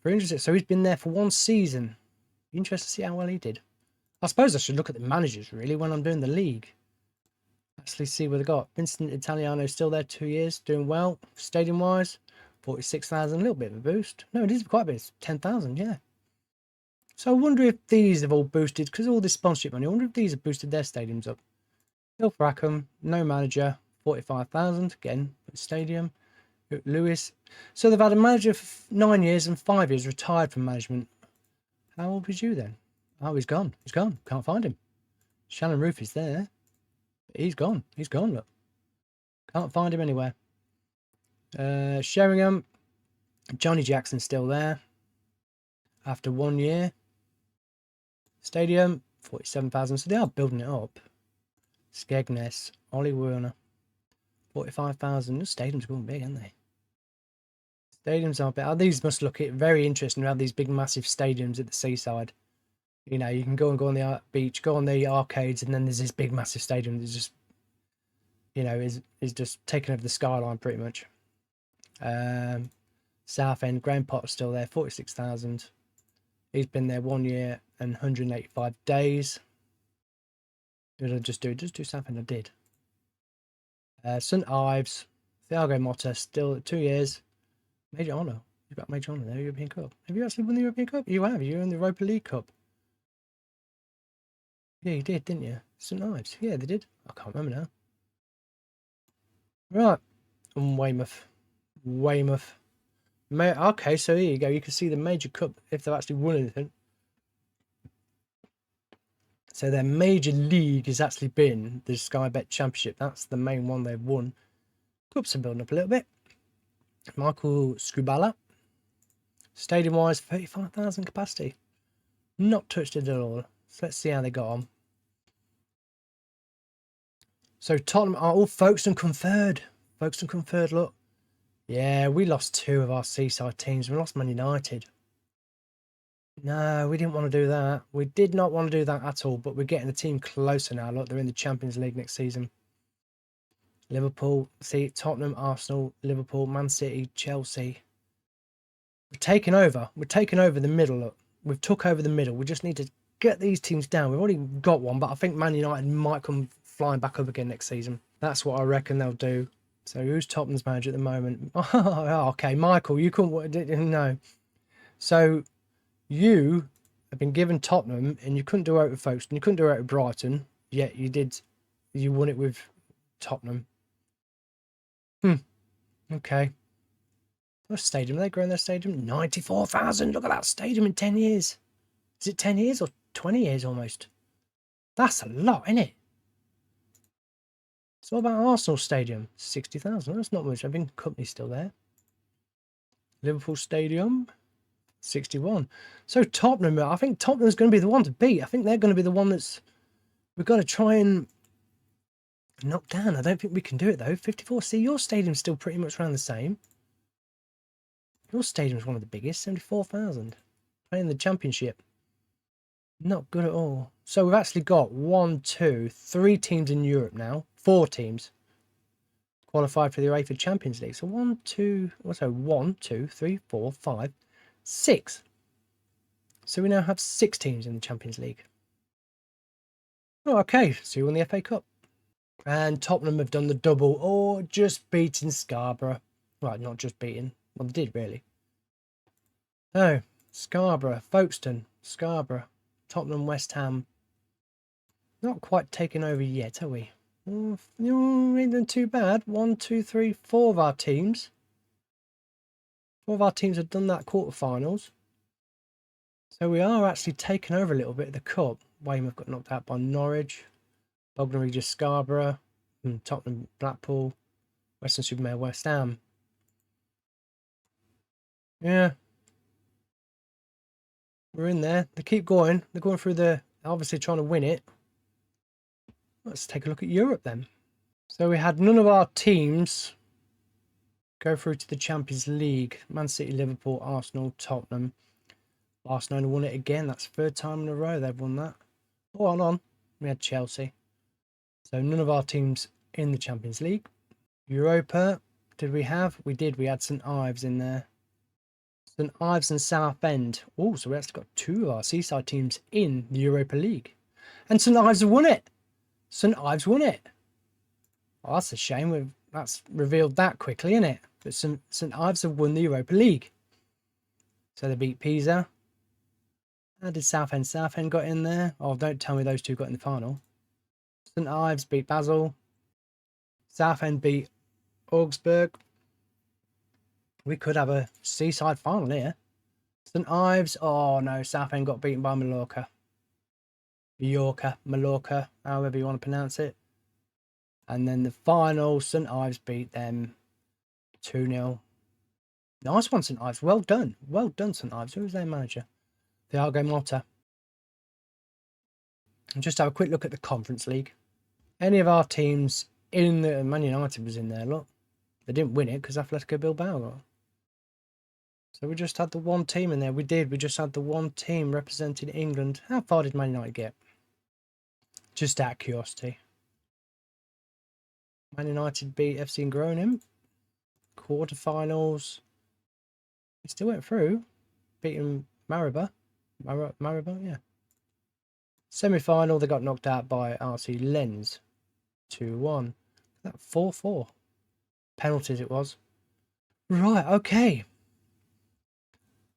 So he's been there for one season. Interesting to see how well he did. I suppose I should look at the managers, really, when I'm doing the league. Actually see what they got. Vincent Italiano's still there, 2 years, doing well. Stadium-wise, 46,000, a little bit of a boost. No, it is quite a bit. It's 10,000, yeah. So I wonder if these have all boosted, because all this sponsorship money, I wonder if these have boosted their stadiums up. Phil Rackham, no manager, 45,000, again, stadium. Lewis. So they've had a manager for 9 years and 5 years, retired from management. How old was you then? Oh, he's gone. He's gone. Can't find him. Shannon Roof is there. He's gone. He's gone, look. Can't find him anywhere. Sheringham. Johnny Jackson's still there. After 1 year. Stadium, 47,000. So they are building it up. Skegness. Ollie Werner. 45,000. The stadium's going big, aren't they? Stadiums are big. These must look very interesting to have these big, massive stadiums at the seaside. You know, you can go on the beach, go on the arcades, and then there's this big, massive stadium that's just, you know, is just taking over the skyline pretty much. Southend, Graham Potter's still there, 46,000. He's been there 1 year and 185 days. Did I just do? Just do Southend, I did. St Ives, Thiago Motta, still 2 years. Major honour. You've got major honour there, European Cup. Have you actually won the European Cup? You have. You're in the Europa League Cup. Yeah, you did, didn't you? St Ives. Yeah, they did. I can't remember now. Right. And Weymouth. Weymouth. Okay, so here you go. You can see the Major Cup if they've actually won anything. So their major league has actually been the Sky Bet Championship. That's the main one they've won. Cups are building up a little bit. Michael Scubala. Stadium-wise, 35,000 capacity. Not touched it at all. So let's see how they got on. So Tottenham are all Folkestone come third. Folkestone come third, look. Yeah, we lost 2 of our seaside teams. We lost Man United. No, we didn't want to do that. We did not want to do that at all, but we're getting the team closer now. Look, they're in the Champions League next season. Liverpool, see, Tottenham, Arsenal, Liverpool, Man City, Chelsea. We're taking over. We're taking over the middle, look. We've took over the middle. We just need to get these teams down. We've already got one, but I think Man United might come flying back up again next season. That's what I reckon they'll do. So who's Tottenham's manager at the moment? Oh, okay, Michael, you couldn't... No. So you have been given Tottenham and you couldn't do it with Folkestone. You couldn't do it with Brighton. Yet you did. You won it with Tottenham. Okay. What stadium? Are they growing their stadium? 94,000. Look at that stadium in 10 years. Is it 10 years or 20 years almost? That's a lot, isn't it? So what about Arsenal Stadium? 60,000. That's not much. I think the company's still there. Liverpool Stadium, 61. So Tottenham, I think Tottenham's going to be the one to beat. I think they're going to be the one that's we've got to try and knock down. I don't think we can do it though. 54. See, your stadium's still pretty much around the same. Your stadium's one of the biggest, 74,000. Playing the Championship. Not good at all. So we've actually got 3 teams in Europe now. 4 teams qualified for the UEFA Champions League. So 1, 2, 3, 4, 5, 6. So we now have 6 teams in the Champions League. Oh, okay. So we won the FA Cup. And Tottenham have done the double, or just beating Scarborough. Well, not just beating. Well, they did really. Oh, Scarborough, Folkestone, Scarborough, Tottenham, West Ham. Not quite taken over yet, are we? Ain't too bad. 1, 2, 3, 4 of our teams. 4 of our teams have done that quarterfinals. So we are actually taking over a little bit of the cup. Weymouth got knocked out by Norwich. Bognor Regis, Scarborough. Tottenham, Blackpool. Western-super-Mare, West Ham. Yeah. We're in there. They keep going. They're going through the... obviously trying to win it. Let's take a look at Europe then. So we had none of our teams go through to the Champions League. Man City, Liverpool, Arsenal, Tottenham. Barcelona won it again. That's 3rd time in a row they've won that. Oh, hold on. We had Chelsea. So none of our teams in the Champions League. Europa, did we have? We did. We had St Ives in there. St Ives and Southend. Oh, so we actually got 2 of our Seaside teams in the Europa League. And St Ives have won it. St Ives won it. Oh, that's a shame. That's revealed that quickly, isn't it? But St Ives have won the Europa League. So they beat Pisa. How did Southend? Southend got in there. Oh, don't tell me those 2 got in the final. St Ives beat Basel. Southend beat Augsburg. We could have a Seaside final here. St Ives. Oh no, Southend got beaten by Mallorca. Mallorca, however you want to pronounce it. And then the final, St Ives beat them 2-0. Nice one, St Ives. Well done. Well done, St Ives. Who was their manager? Thiago Motta. And just have a quick look at the Conference League. Any of our teams in the... Man United was in there, look. They didn't win it because Atletico Bilbao got. So we just had the 1 team in there. We did. We just had the 1 team representing England. How far did Man United get? Just out of curiosity. Man United beat FC Groningen. Quarterfinals. They still went through. Beating Maribor. Maribor, yeah. Semi-final, they got knocked out by RC Lens. 2-1. That 4-4. Penalties it was. Right, okay.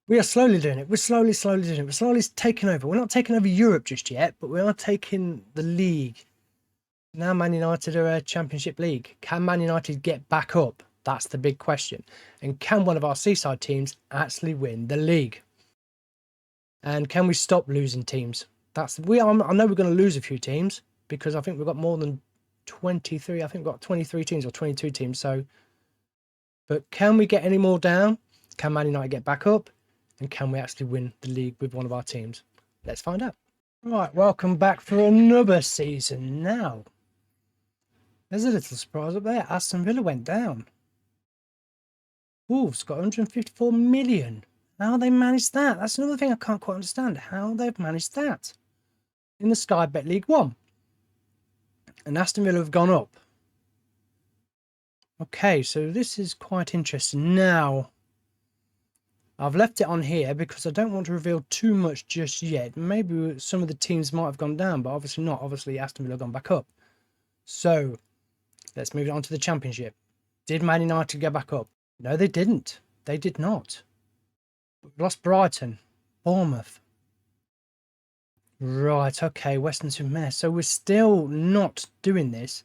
We are slowly doing it. We're slowly doing it. We're slowly taking over. We're not taking over Europe just yet, but we are taking the league. Now Man United are a Championship League. Can Man United get back up? That's the big question. And can one of our Seaside teams actually win the league? And can we stop losing teams? I know we're going to lose a few teams because I think we've got more than 23. I think we've got 23 teams or 22 teams. So, but can we get any more down? Can Man United get back up? And can we actually win the league with one of our teams? Let's find out. Right, welcome back for another season now. There's a little surprise up there. Aston Villa went down. Wolves got 154 million. How they managed that? That's another thing I can't quite understand. How they've managed that. In the Sky Bet League 1. And Aston Villa have gone up. Okay, so this is quite interesting. Now, I've left it on here because I don't want to reveal too much just yet. Maybe some of the teams might have gone down, but obviously not. Obviously, Aston Villa have gone back up. So, let's move on to the Championship. Did Man United go back up? No, they didn't. They did not. We lost Brighton. Bournemouth. Right, okay, Western-super-Mare. So we're still not doing this.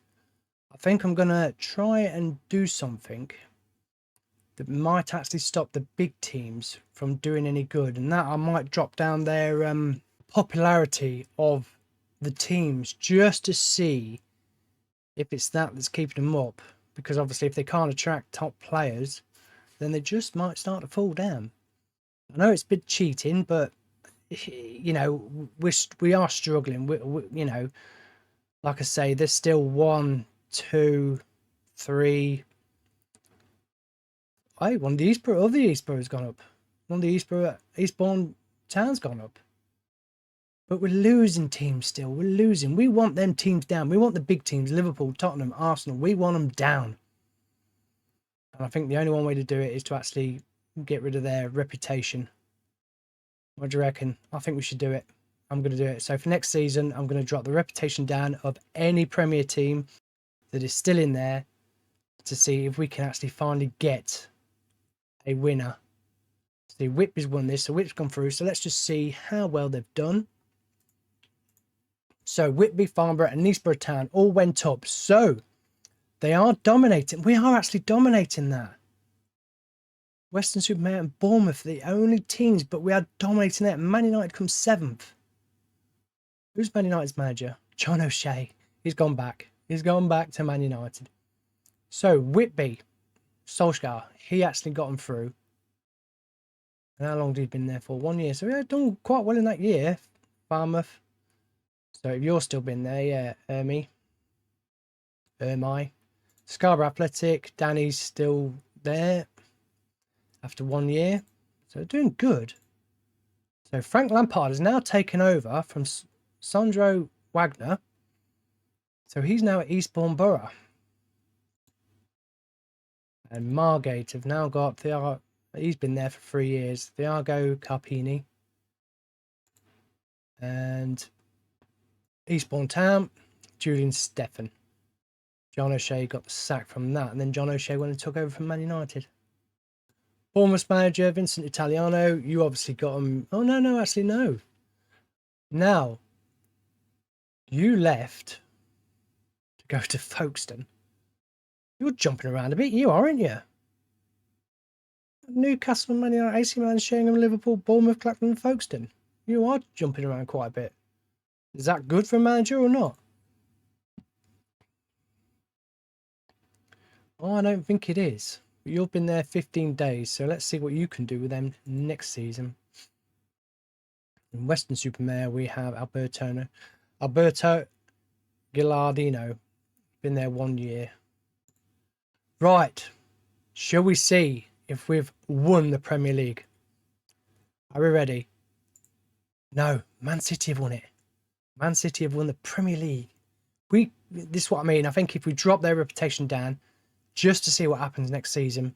I think I'm going to try and do something that might actually stop the big teams from doing any good, and that I might drop down their popularity of the teams just to see if it's that's keeping them up. Because obviously if they can't attract top players, then they just might start to fall down. I know it's a bit cheating, but you know, we are struggling. We you know, like I say, there's still 1, 2, 3. Hey, one of the Eastborough has gone up. One of the Eastbourne Town's gone up. But we're losing teams still. We're losing. We want them teams down. We want the big teams, Liverpool, Tottenham, Arsenal. We want them down. And I think the only one way to do it is to actually get rid of their reputation. What do you reckon? I think we should do it. I'm going to do it. So for next season, I'm going to drop the reputation down of any Premier team that is still in there to see if we can actually finally get a winner. See, Whitby's won this, so Whitby's gone through. So let's just see how well they've done. So Whitby, Farnborough and Eastborough Town all went up. So they are dominating. We are actually dominating that. Weston-super-Mare and Bournemouth, the only teams, but we are dominating that. Man United comes 7th. Who's Man United's manager? John O'Shea. He's gone back. He's gone back to Man United. So Whitby, Solskjaer, he actually got them through. And how long did he been there for? 1 year. So he had done quite well in that year. Farmouth. So if you're still been there, yeah, Ermi. Scarborough Athletic, Danny's still there after 1 year. So doing good. So Frank Lampard has now taken over from Sandro Wagner. So he's now at Eastbourne Borough. And Margate have now got he's been there for 3 years. Thiago Carpini. And Eastbourne Town, Julian Stephan. John O'Shea got the sack from that. And then John O'Shea went and took over from Man United. Bournemouth manager, Vincent Italiano. You obviously got him. Oh, no, actually, no. Now, you left to go to Folkestone. You're jumping around a bit, you aren't you? Newcastle, Man United, AC Milan, Sheringham, Liverpool, Bournemouth, Clacton and Folkestone. You are jumping around quite a bit. Is that good for a manager or not? Oh, I don't think it is. But you've been there 15 days, so let's see what you can do with them next season. In Weston-super-Mare, we have Alberto Gilardino. Been there 1 year. Right. Shall we see if we've won the Premier League? Are we ready? No, Man City have won it. Man City have won the Premier League. This is what I mean. I think if we drop their reputation down just to see what happens next season,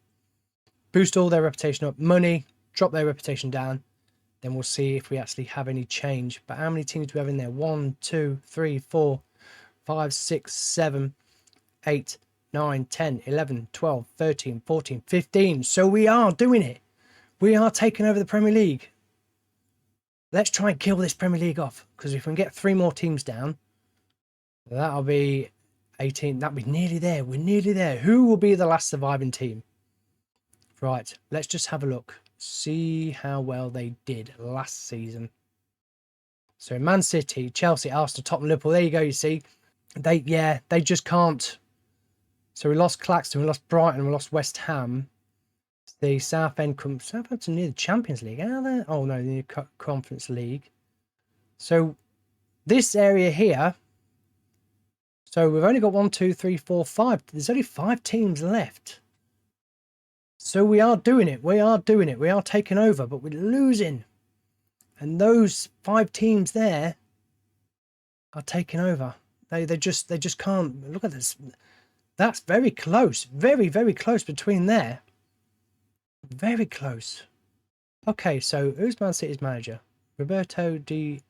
boost all their reputation up, money, drop their reputation down, then we'll see if we actually have any change. But how many teams do we have in there? 1, 2, 3, 4, 5, 6, 7, 8, 9, 10, 11, 12, 13, 14, 15. So we are doing it. We are taking over the Premier League. Let's try and kill this Premier League off, because if we can get 3 more teams down, that'll be 18. That'll be nearly there. We're nearly there. Who will be the last surviving team? Right, let's just have a look. See how well they did last season. So Man City, Chelsea, Arsenal, Tottenham, Liverpool. There you go, you see. They just can't. So we lost Claxton, we lost Brighton, we lost West Ham. The Southampton near the Champions League. Are they? Oh no, the Conference League. So this area here. So we've only got 1, 2, 3, 4, 5. There's only 5 teams left. So we are doing it. We are doing it. We are taking over, but we're losing. And those 5 teams there are taking over. They just can't. Look at this. That's very close. Very, very close between there. Very close. Okay, so who's Man City's manager? Roberto Di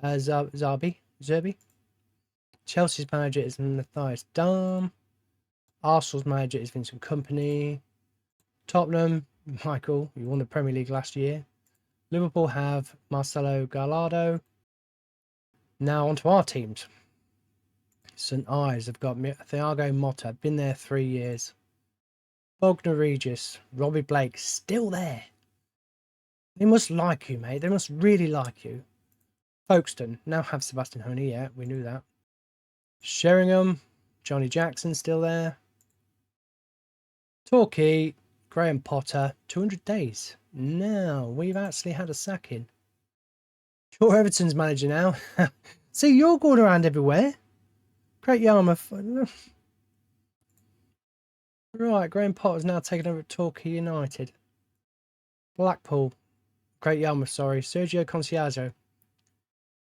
Zerbi. Chelsea's manager is Matthias Dahm. Arsenal's manager is Vincent Kompany. Tottenham, Michael, who won the Premier League last year. Liverpool have Marcelo Gallardo. Now onto our teams. St Ives have got Thiago Motta, been there 3 years. Bognor Regis, Robbie Blake, still there. They must like you, mate. They must really like you. Folkestone, now have Sebastian Honey, yeah, we knew that. Sheringham, Johnny Jackson still there. Torquay, Graham Potter, 200 days. Now, we've actually had a sacking. Sure, Everton's manager now. See, you're going around everywhere. Great Yarmouth. Right, Graham Potter's now taken over at Torquay United. Blackpool. Great Yarmouth, sorry. Sergio Conciazo.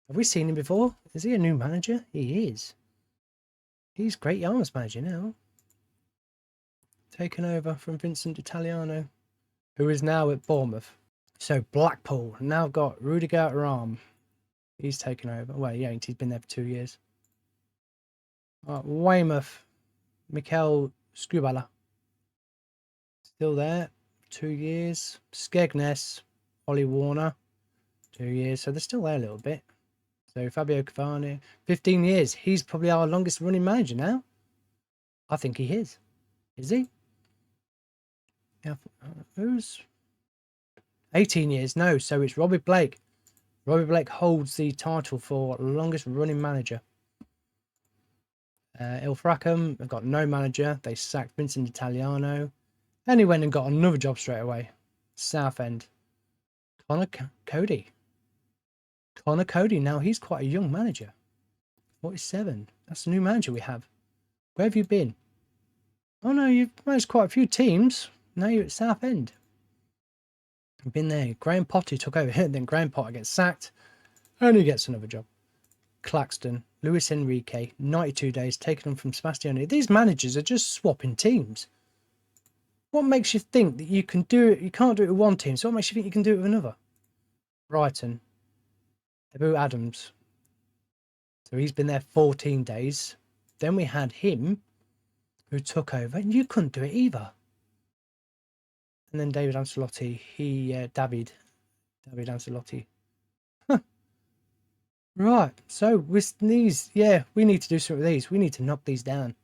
Have we seen him before? Is he a new manager? He is. He's Great Yarmouth's manager now. Taken over from Vincent Italiano, who is now at Bournemouth. So Blackpool now got Rudiger Ram. He's taken over. Well, yeah, he's been there for 2 years. Weymouth, Mikel Scubala. Still there, 2 years. Skegness, Ollie Warner, 2 years. So they're still there a little bit. So Fabio Cavani, 15 years. He's probably our longest running manager now. I think he is. Is he? Yeah, who's 18 years? No, so it's Robbie Blake. Robbie Blake holds the title for longest running manager. Ilfracombe have got no manager. They sacked Vincent Italiano. And he went and got another job straight away. Southend. Connor Cody. Connor Cody. Now he's quite a young manager. 47. That's a new manager we have. Where have you been? Oh no, you've managed quite a few teams. Now you're at Southend. I've been there. Graham Potter took over here. Then Graham Potter gets sacked. And he gets another job. Claxton. Luis Enrique. 92 days. Taking on from Sebastiani. These managers are just swapping teams. What makes you think that you can do it? You can't do it with one team. So what makes you think you can do it with another? Brighton. Abu Adams. So he's been there 14 days. Then we had him who took over. And you couldn't do it either. And then David Ancelotti. David Ancelotti. Right. So with these, yeah, we need to do something with these. We need to knock these down.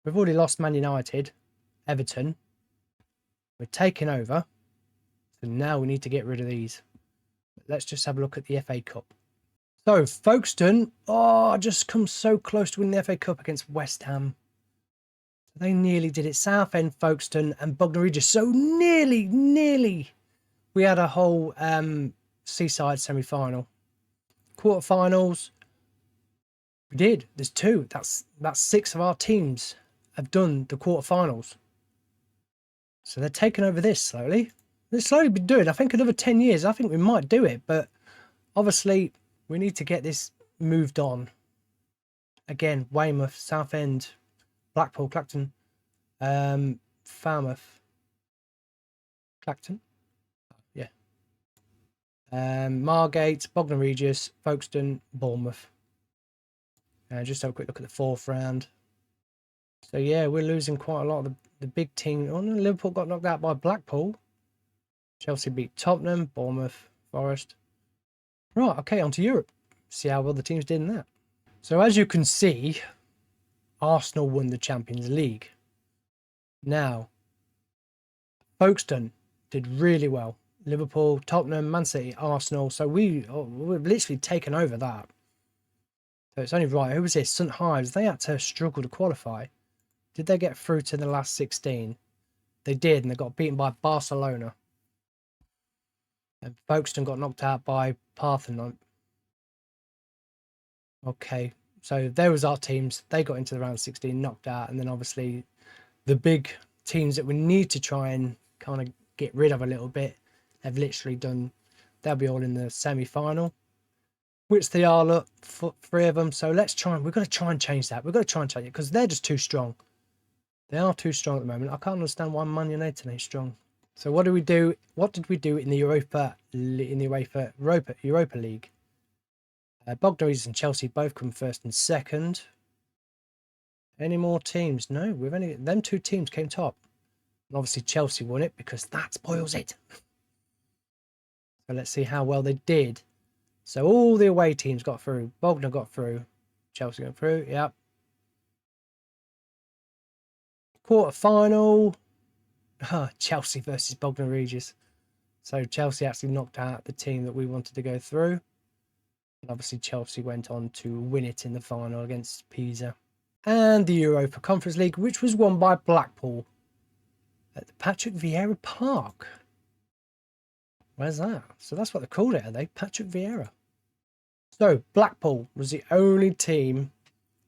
We've already lost Man United. Everton. We're taking over. So now we need to get rid of these. Let's just have a look at the FA Cup. So Folkestone, just come so close to winning the FA Cup against West Ham. They nearly did it. Southend, Folkestone and Bognor Regis. So nearly. We had a whole Seaside semi-final. Quarterfinals. We did. There's 2. That's 6 of our teams have done the quarterfinals. So they're taking over this slowly. They'll slowly be doing it. I think another 10 years, I think we might do it. But obviously, we need to get this moved on. Again, Weymouth, Southend, Blackpool, Clacton, Falmouth, Clacton, yeah. Margate, Bognor Regis, Folkestone, Bournemouth. Just have a quick look at the 4th round. So yeah, we're losing quite a lot of the big team. Oh no, Liverpool got knocked out by Blackpool. Chelsea beat Tottenham, Bournemouth, Forest. Right, okay, on to Europe. See how well the teams did in that. So as you can see, Arsenal won the Champions League. Now, Folkestone did really well. Liverpool, Tottenham, Man City, Arsenal. So we've literally taken over that. So it's only right. Who was this? St. Ives. They had to struggle to qualify. Did they get through to the last 16? They did, and they got beaten by Barcelona. And Folkestone got knocked out by Parthenon. Okay, so there was our teams. They got into the round 16, knocked out, and then obviously the big teams that we need to try and kind of get rid of a little bit have literally done. They'll be all in the semi-final, which they are. Look, 3 of them. So let's try. We've got to try and change that. We've got to try and change it because they're just too strong. They are too strong at the moment. I can't understand why Man United ain't strong. So what do we do? What did we do in the Europa League? Bognor Regis and Chelsea both come 1st and 2nd. Any more teams? No, we've only them 2 teams came top. And obviously Chelsea won it because that spoils it. So let's see how well they did. So all the away teams got through. Bognor got through. Chelsea got through. Yep. Quarter-final. Chelsea versus Bognor Regis. So Chelsea actually knocked out the team that we wanted to go through. And obviously Chelsea went on to win it in the final against Pisa. And the Europa Conference League, which was won by Blackpool at the Patrick Vieira Park. Where's that? So that's what they called it, are they? Patrick Vieira. So Blackpool was the only team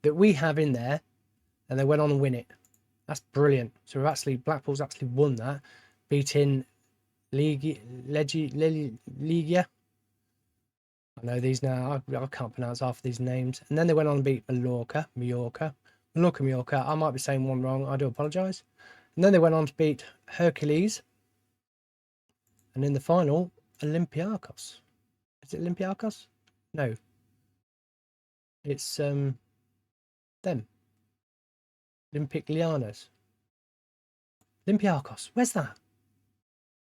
that we have in there, and they went on and win it. That's brilliant. So Blackpool's actually won that, beating Ligia. I know these now. I can't pronounce half of these names. And then they went on and beat Mallorca. I might be saying one wrong. I do apologise. And then they went on to beat Hercules. And in the final, Olympiacos. Is it Olympiacos? No. It's them. Olympic Lianos. Olympiacos. Where's that?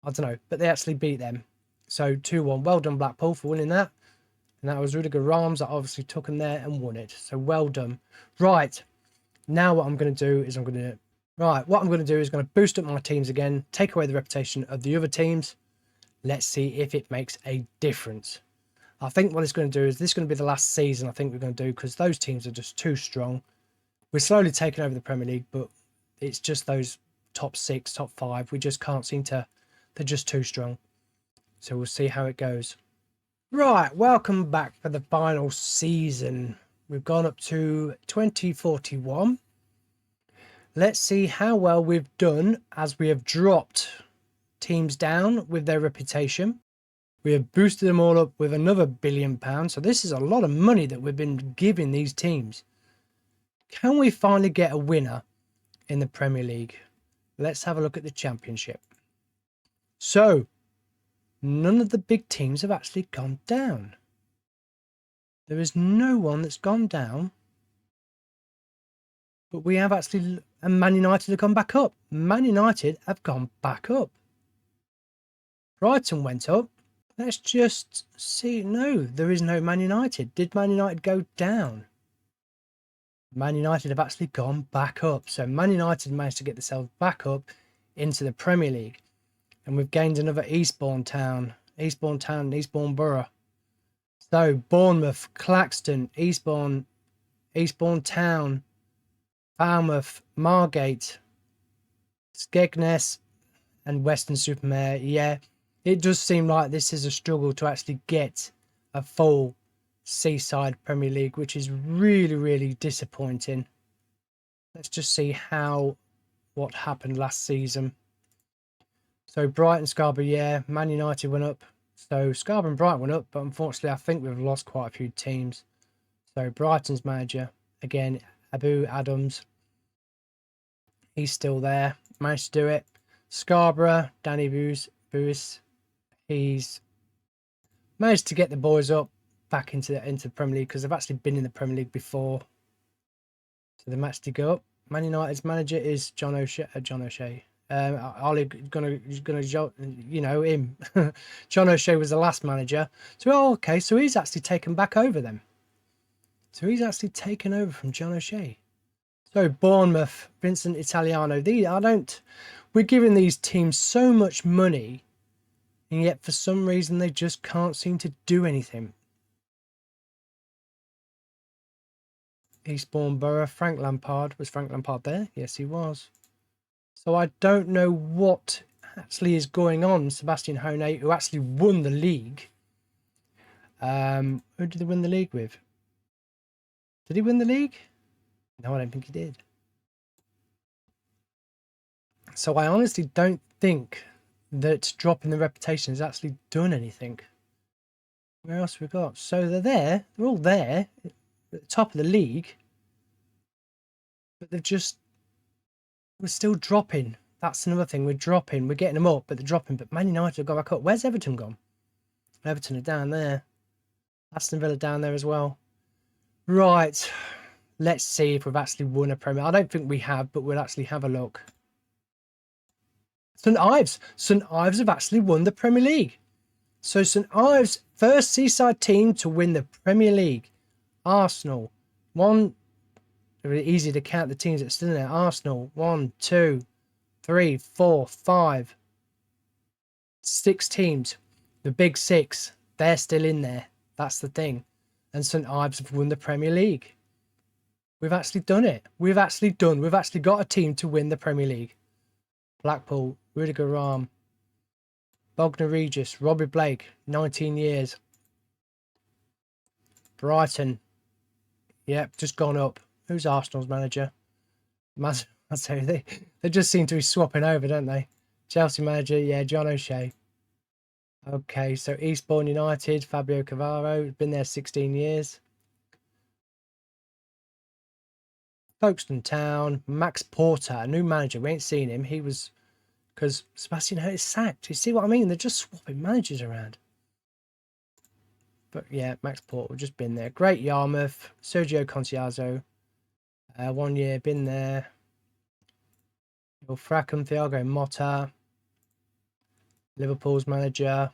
I don't know. But they actually beat them. So 2-1. Well done, Blackpool, for winning that. And that was Rudiger Rams that obviously took them there and won it. So well done. Right. Now what I'm going to do is I'm going to boost up my teams again, take away the reputation of the other teams. Let's see if it makes a difference. I think what it's going to do is this is going to be the last season I think we're going to do, because those teams are just too strong. We're slowly taking over the Premier League, but it's just those top 6, top 5. We just can't seem to, they're just too strong. So we'll see how it goes. Right, welcome back for the final season. We've gone up to 2041. Let's see how well we've done as we have dropped teams down with their reputation. We have boosted them all up with another £1 billion. So this is a lot of money that we've been giving these teams. Can we finally get a winner in the Premier League? Let's have a look at the Championship. So none of the big teams have actually gone down. There is no one that's gone down. But we have actually, and Man United have gone back up. Man United have gone back up. Brighton went up. Let's just see. No, there is no Man United. Did Man United go down? Man United have actually gone back up. So Man United managed to get themselves back up into the Premier League. And we've gained another Eastbourne Town, and Eastbourne Borough. So Bournemouth, Claxton, Eastbourne Town, Falmouth, Margate, Skegness, and Weston-super-Mare. Yeah, it does seem like this is a struggle to actually get a full Seaside Premier League, which is really, really disappointing. Let's just see what happened last season. So Brighton, Scarborough, yeah, Man United went up. So Scarborough and Brighton went up, but unfortunately I think we've lost quite a few teams. So Brighton's manager, again, Abu Adams, he's still there, managed to do it. Scarborough, Danny Buis, he's managed to get the boys up back into the Premier League, because they've actually been in the Premier League before. So they managed to go up. Man United's manager is John O'Shea. Ollie gonna you know him. John O'Shea was the last manager. So okay, so he's actually taken back over them. So he's actually taken over from John O'Shea. So Bournemouth, Vincent Italiano. We're giving these teams so much money, and yet for some reason they just can't seem to do anything. Eastbourne Borough, Frank Lampard. Was Frank Lampard there? Yes, he was. So I don't know what actually is going on. Sebastian Hone, who actually won the league. Who did they win the league with? Did he win the league? No, I don't think he did. So I honestly don't think that dropping the reputation has actually done anything. Where else have we got? So they're there. They're all there at the top of the league. But we're still dropping. That's another thing. We're dropping. We're getting them up, but they're dropping. But Man United have gone back up. Where's Everton gone? Everton are down there. Aston Villa down there as well. Right. Let's see if we've actually won a Premier. I don't think we have, but we'll actually have a look. St Ives. St Ives have actually won the Premier League. So St Ives, first Seaside team to win the Premier League. Arsenal. Really easy to count the teams that are still in there. Arsenal, 1, 2, 3, 4, 5, 6 teams. The big 6, they're still in there. That's the thing. And St Ives have won the Premier League. We've actually done it. We've actually got a team to win the Premier League. Blackpool, Rudiger Rahm, Bognor Regis, Robbie Blake, 19 years. Brighton, yep, just gone up. Who's Arsenal's manager? I say they just seem to be swapping over, don't they? Chelsea manager, yeah, John O'Shea. Okay, so Eastbourne United, Fabio Cavaro, been there 16 years. Folkestone Town, Max Porter, a new manager. We ain't seen him. He was, because Sebastian Hurt is sacked. You see what I mean? They're just swapping managers around. But yeah, Max Porter just been there. Great Yarmouth, Sergio Conciazo, 1 year, been there. Frackham, Thiago Motta, Liverpool's manager,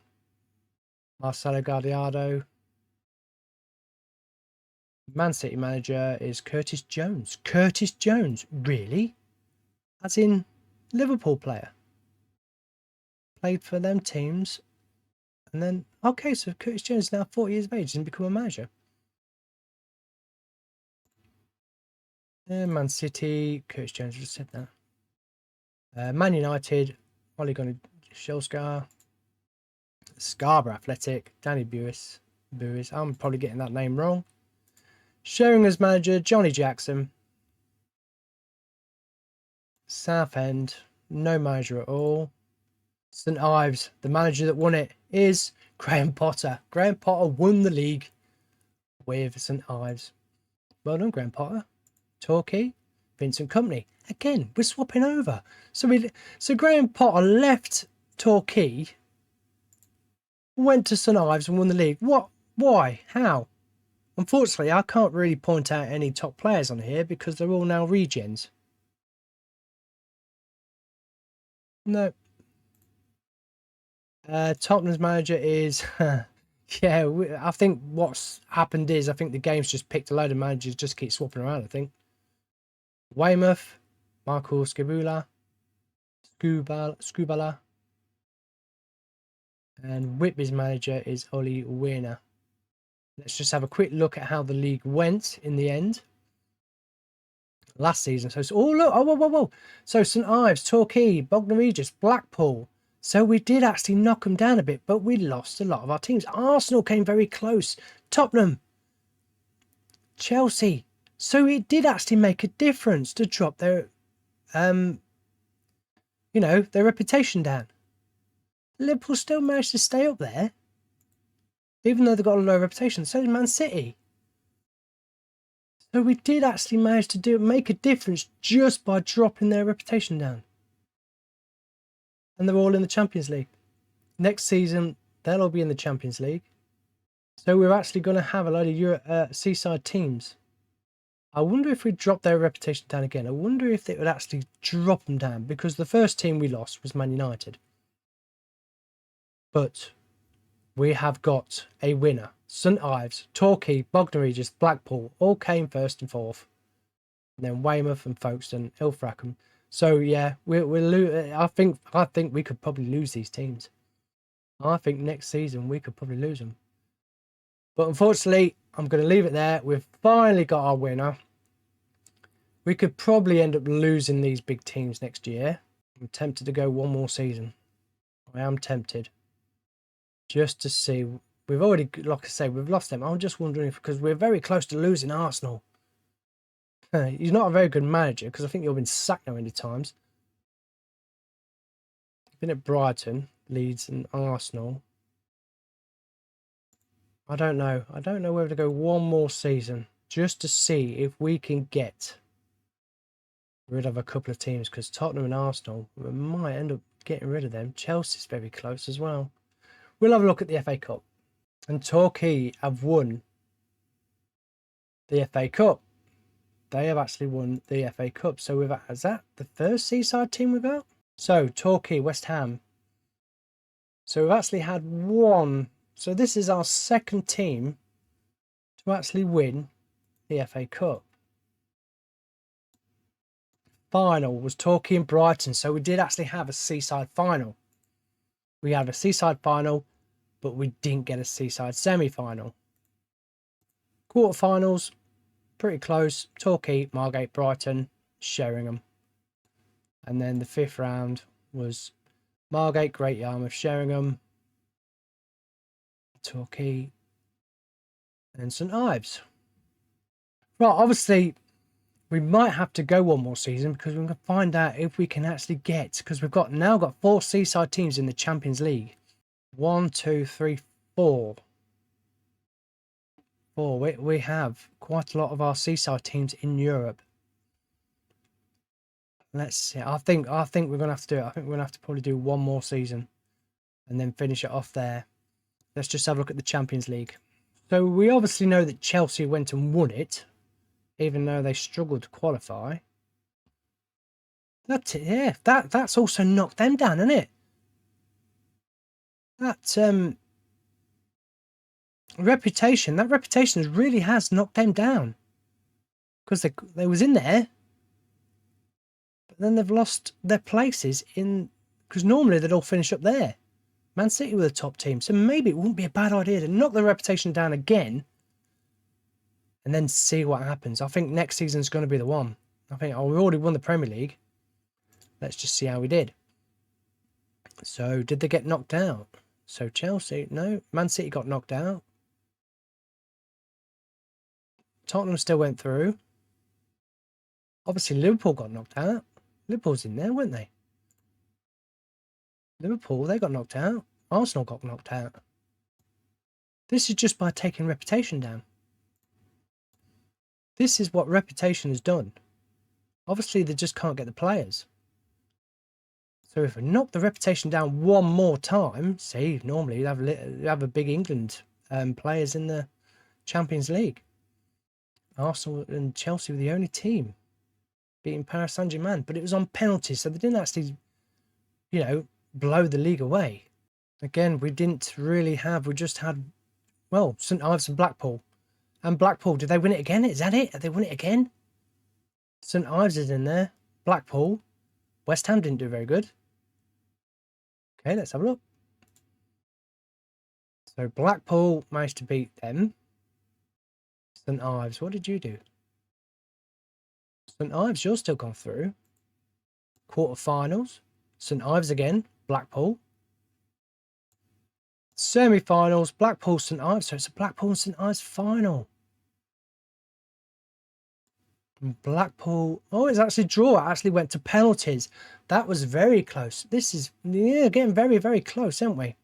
Marcelo Guardado. Man City manager is Curtis Jones. Curtis Jones, really? As in Liverpool player. Played for them teams. And then, okay, so Curtis Jones is now 40 years of age and become a manager. Man City, Curtis Jones just said that. Man United, Ole Gunnar Solskjaer. Scarborough Athletic, Danny Buis. I'm probably getting that name wrong. Sheringhams manager, Johnny Jackson. Southend, no manager at all. St Ives, the manager that won it is Graham Potter. Graham Potter won the league with St Ives. Well done, Graham Potter. Torquay, Vincent Kompany. Again, we're swapping over. So Graham Potter left Torquay, went to St Ives and won the league. What? Why? How? Unfortunately, I can't really point out any top players on here because they're all now regens. No. Tottenham's manager is... yeah, I think what's happened is I think the game's just picked a load of managers, just keep swapping around, I think. Weymouth, Marco Scubala. And Whitby's manager is Ollie Werner. Let's just have a quick look at how the league went in the end. Last season. So, whoa. So St Ives, Torquay, Bognor Regis, Blackpool. So we did actually knock them down a bit, but we lost a lot of our teams. Arsenal came very close. Tottenham. Chelsea. So it did actually make a difference to drop their, their reputation down. Liverpool still managed to stay up there, even though they've got a low reputation. So did Man City. So we did actually manage to make a difference just by dropping their reputation down. And they're all in the Champions League. Next season, they'll all be in the Champions League. So we're actually going to have a load of seaside teams. I wonder if we drop their reputation down again. I wonder if they would actually drop them down, because the first team we lost was Man United. But we have got a winner. St Ives, Torquay, Bognor Regis, Blackpool all came first and fourth. And then Weymouth and Folkestone, Ilfracombe. So yeah, I think we could probably lose these teams. I think next season we could probably lose them. But unfortunately, I'm going to leave it there. We've finally got our winner. We could probably end up losing these big teams next year. I'm tempted to go one more season. I am tempted. Just to see. We've already, like I say, we've lost them. I'm just wondering if, because we're very close to losing Arsenal. He's not a very good manager, because I think you've been sacked now many times. Been at Brighton, Leeds and Arsenal. I don't know. I don't know whether to go one more season just to see if we can get rid of a couple of teams, because Tottenham and Arsenal, we might end up getting rid of them. Chelsea's very close as well. We'll have a look at the FA Cup. And Torquay have won the FA Cup. They have actually won the FA Cup. So is that the first seaside team we've got? So Torquay, West Ham. So we've actually had one. So this is our second team to actually win the FA Cup. final was Torquay and Brighton. So we did actually have a Seaside final. We had a Seaside final, but we didn't get a Seaside semi-final. Quarterfinals, pretty close. Torquay, Margate, Brighton, Sheringham. And then the 5th round was Margate, Great Yarmouth, Sheringham, Torquay, and St Ives. Right, obviously, we might have to go one more season because we're going to find out if we can actually get, because we've now got 4 Seaside teams in the Champions League. 1, 2, 3, 4. We have quite a lot of our Seaside teams in Europe. Let's see. I think we're going to have to do it. I think we're going to have to probably do one more season and then finish it off there. Let's just have a look at the Champions League. So we obviously know that Chelsea went and won it, even though they struggled to qualify. That's it, yeah. That's also knocked them down, isn't it? That reputation really has knocked them down. Because they was in there, but then they've lost their places in, because normally they'd all finish up there. Man City were the top team, so maybe it wouldn't be a bad idea to knock their reputation down again and then see what happens. I think next season's going to be the one. I think, we already won the Premier League. Let's just see how we did. So, did they get knocked out? So, Chelsea, no. Man City got knocked out. Tottenham still went through. Obviously, Liverpool got knocked out. Liverpool's in there, weren't they? Liverpool, they got knocked out. Arsenal got knocked out. This is just by taking reputation down. This is what reputation has done. Obviously, they just can't get the players. So if we knock the reputation down one more time, see, normally you have a big England players in the Champions League. Arsenal and Chelsea were the only team beating Paris Saint-Germain, but it was on penalties, so they didn't actually, blow the league away. Again, we didn't really have, we just had, well, St Ives and Blackpool. And Blackpool, did they win it again? Is that it? Have they won it again? St Ives is in there. Blackpool. West Ham didn't do very good. Okay, let's have a look. So Blackpool managed to beat them. St Ives, what did you do? St Ives, you're still gone through. Quarterfinals. St Ives again. Blackpool. Semi-finals. Blackpool, St Ives. So it's a Blackpool and St Ives final. Blackpool. Oh, it's actually draw. It actually went to penalties. That was very close. This is, getting very, very close, aren't we?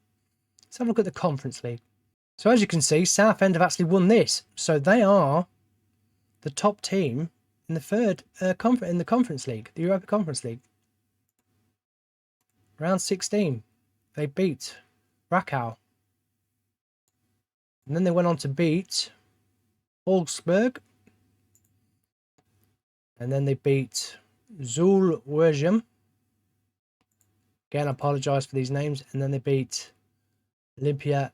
Let's have a look at the Conference League. So as you can see, Southend have actually won this. So they are the top team in the third in the Conference League, the Europa Conference League. Round 16, they beat Rakow. And then they went on to beat Augsburg. And then they beat Zulwerjum. Again, I apologise for these names. And then they beat Olympia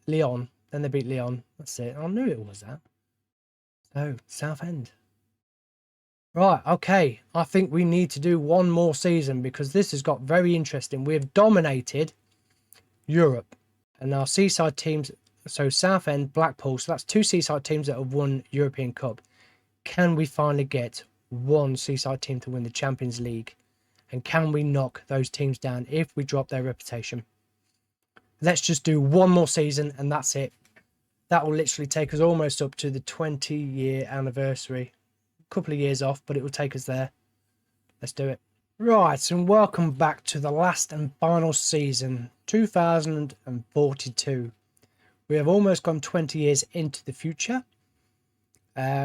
Lyon. Then they beat Lyon. That's it. I knew it was that. So, Southend. Right, okay. I think we need to do one more season because this has got very interesting. We have dominated Europe. And our Seaside teams, so Southend, Blackpool, so that's 2 Seaside teams that have won European Cup. Can we finally get one Seaside team to win the Champions League? And can we knock those teams down if we drop their reputation? Let's just do one more season and that's it. That will literally take us almost up to the 20-year anniversary. A couple of years off, but it will take us there. Let's do it. Right, and welcome back to the last and final season, 2042. We have almost gone 20 years into the future.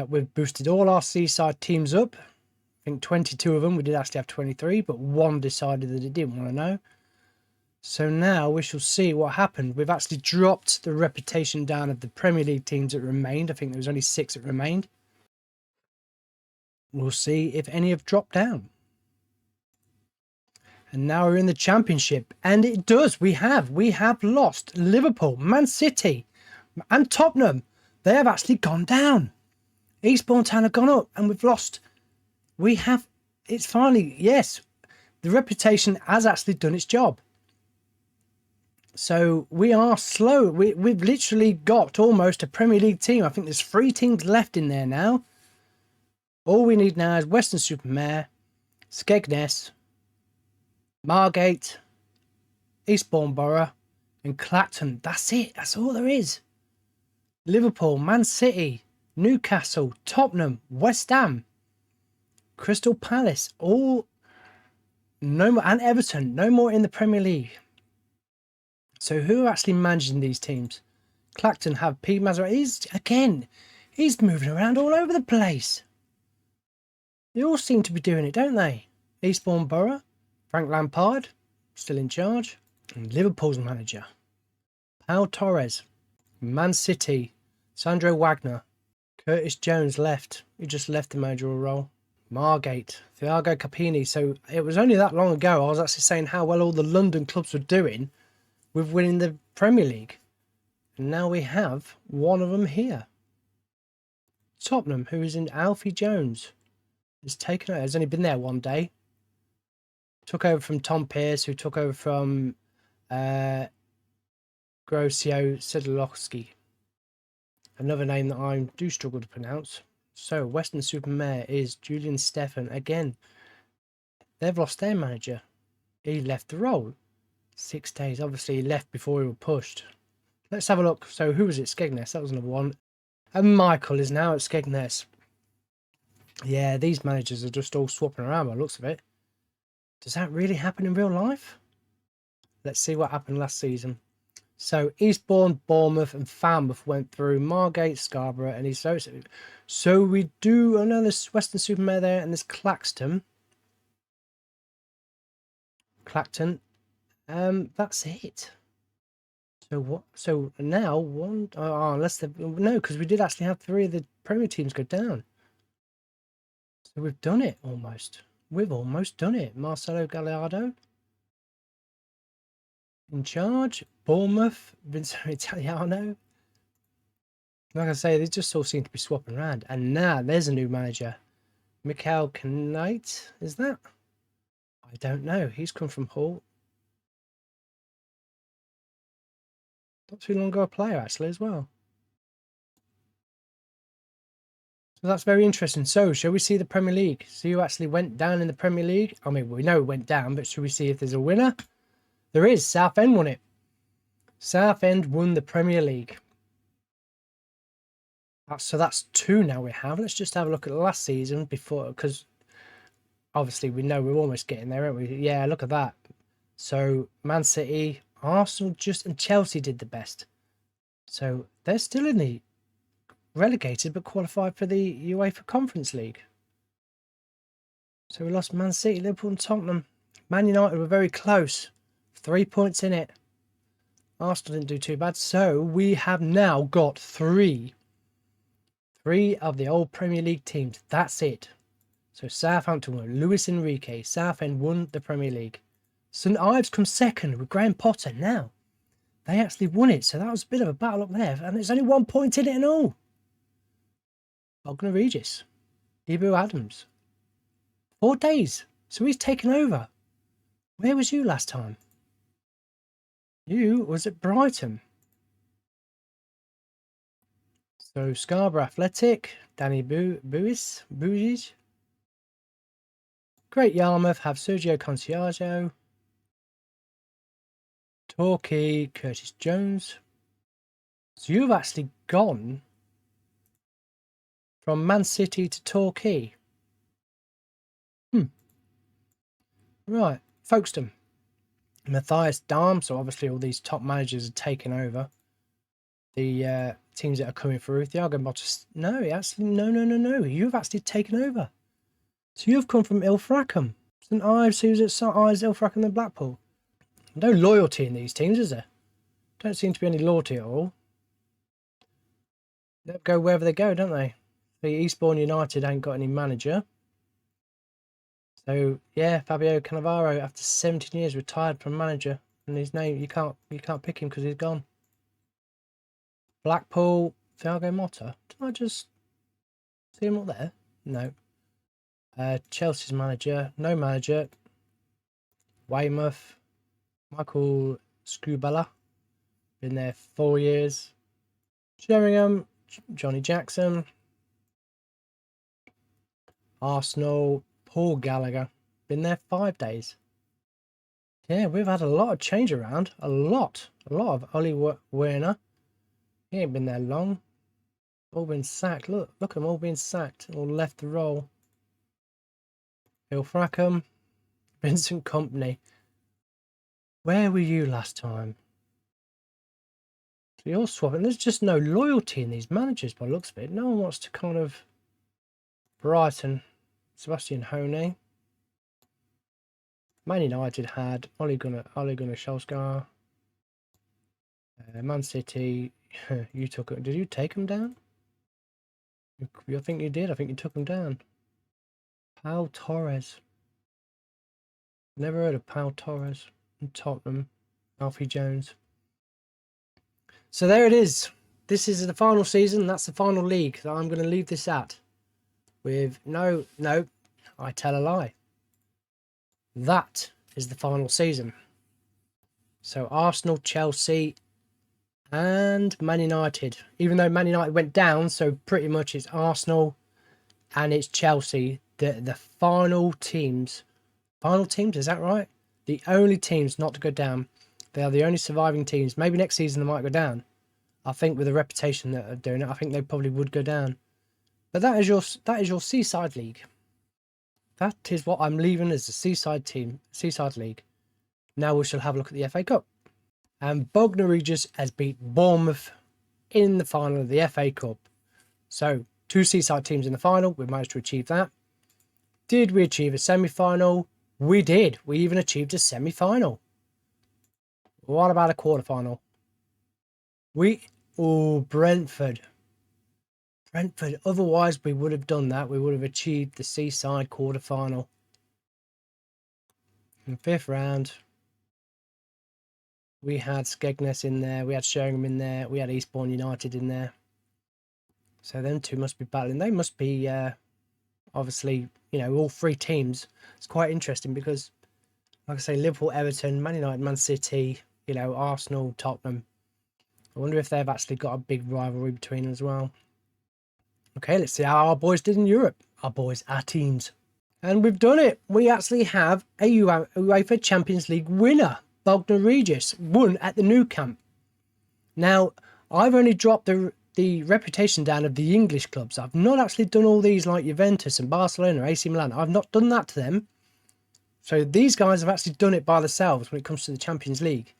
We've boosted all our Seaside teams up. I think 22 of them. We did actually have 23, but one decided that it didn't want to know. So now we shall see what happened. We've actually dropped the reputation down of the Premier League teams that remained. I think there was only 6 that remained. We'll see if any have dropped down. And now we're in the Championship. And it does. We have lost Liverpool, Man City and Tottenham. They have actually gone down. Eastbourne Town have gone up and we've lost. We have it's finally, yes, the reputation has actually done its job. So we are slow. We've literally got almost a Premier League team. I think there's 3 teams left in there now. All we need now is Weston-super-Mare, Skegness, Margate, Eastbourne Borough, and Clacton. That's it. That's all there is. Liverpool, Man City, Newcastle, Tottenham, West Ham, Crystal Palace, all no more, and Everton, no more in the Premier League. So who are actually managing these teams? Clacton have P. Mazza. He's moving around all over the place. They all seem to be doing it, don't they? Eastbourne Borough, Frank Lampard, still in charge. And Liverpool's manager, Pau Torres. Man City, Sandro Wagner. Curtis Jones left. He just left the managerial role. Margate, Thiago Capini. So it was only that long ago I was actually saying how well all the London clubs were doing with winning the Premier League. And now we have one of them here. Tottenham, who is in Alfie Jones, has taken over. Has only been there one day. Took over from Tom Pearce, who took over from Grosio Sedlowski. Another name that I do struggle to pronounce. So Weston-super-Mare is Julian Stephan. Again, they've lost their manager. He left the role. 6 days. Obviously, he left before he was pushed. Let's have a look. So who was it? Skegness. That was another one. And Michael is now at Skegness. Yeah, these managers are just all swapping around by the looks of it. Does that really happen in real life? Let's see what happened last season. So Eastbourne, Bournemouth and Falmouth went through. Margate, Scarborough and East. So we do another Weston-super-Mare there, and there's Clacton. That's it. So what? So now one. Unless no, because we did actually have 3 of the Premier teams go down. So we've done it almost. We've almost done it. Marcelo Gallardo in charge. Bournemouth, Vincent Italiano. Like I say, they just all seem to be swapping around. And now there's a new manager. Michael Knight, is that? I don't know. He's come from Hull. Not too long ago a player actually as well. So that's very interesting. So shall we see the Premier League? See who actually went down in the Premier League? I mean, we know it went down, but should we see if there's a winner? There is. Southend won it. Southend won the Premier League. So that's 2 now we have. Let's just have a look at the last season before, because obviously we know we're almost getting there, aren't we? Yeah, look at that. So Man City, Arsenal and Chelsea did the best. So they're still in the relegated but qualified for the UEFA Conference League. So we lost Man City, Liverpool and Tottenham. Man United were very close. 3 points in it. Arsenal didn't do too bad. So we have now got 3 of the old Premier League teams. That's it. So Southampton won. Luis Enrique. Southend won the Premier League. St Ives come second with Graham Potter. Now they actually won it. So that was a bit of a battle up there. And there's only 1 point in it and all. Bognor Regis. Ibu Adams. 4 days. So he's taken over. Where was you last time? You was at Brighton. So Scarborough Athletic, Danny Bougies. Great Yarmouth have Sergio Conceição. Torquay, Curtis Jones. So you've actually gone from Man City to Torquay. Right, Folkestone. Matthias Dahm, so obviously all these top managers are taking over the teams that are coming through. Thiago Motta, no, you've actually taken over. So you've come from Ilfracombe. St Ives, who's at St Ives, Ilfracombe and Blackpool. No loyalty in these teams, is there? Don't seem to be any loyalty at all. They go wherever they go, don't they? The Eastbourne United ain't got any manager. So yeah, Fabio Cannavaro, after 17 years, retired from manager, and his name you can't pick him because he's gone. Blackpool, Thiago Motta. Did I just see him up there? No. Chelsea's manager, no manager. Weymouth, Michael Scubala, been there 4 years. Sheringham, Johnny Jackson. Arsenal, Paul Gallagher, been there 5 days. Yeah, we've had a lot of change around. A lot of Ollie Werner. He ain't been there long. All been sacked. Look at them all being sacked. All left the role. Phil Frackham, Vincent Kompany. Where were you last time? So you're swapping. There's just no loyalty in these managers by the looks of it. No one wants to kind of... Brighton, Sebastian Hone. Man United had Ole Gunnar Solskjaer. Man City, you took it. Did you take them down? I think you did. I think you took them down. Pau Torres. Never heard of Pau Torres. And Tottenham, Alfie Jones. So there it is. This is the final season. That's the final league that I'm going to leave this at. With no, I tell a lie. That is the final season. So Arsenal, Chelsea, and Man United. Even though Man United went down, so pretty much it's Arsenal and it's Chelsea. The final teams. Final teams, is that right? The only teams not to go down. They are the only surviving teams. Maybe next season they might go down. I think with the reputation that they're doing it, I think they probably would go down. But that is your Seaside League. That is what I'm leaving as the Seaside team, Seaside League. Now we shall have a look at the FA Cup. And Bognor Regis has beat Bournemouth in the final of the FA Cup. So 2 Seaside teams in the final. We managed to achieve that. Did we achieve a semi-final? We did. We even achieved a semi-final. What about a quarter-final? Brentford. Brentford. Otherwise, we would have done that. We would have achieved the Seaside quarter-final. In the 5th round, we had Skegness in there. We had Sheringham in there. We had Eastbourne United in there. So them two must be battling. They must be, obviously, you know, all 3 teams. It's quite interesting because, like I say, Liverpool, Everton, Man United, Man City, you know, Arsenal, Tottenham. I wonder if they've actually got a big rivalry between them as well. Okay, let's see how our boys did in Europe. Our teams. And we've done it. We actually have a UEFA Champions League winner. Bognor Regis won at the Nou Camp. Now, I've only dropped the reputation down of the English clubs. I've not actually done all these like Juventus and Barcelona or AC Milan. I've not done that to them. So these guys have actually done it by themselves when it comes to the Champions League.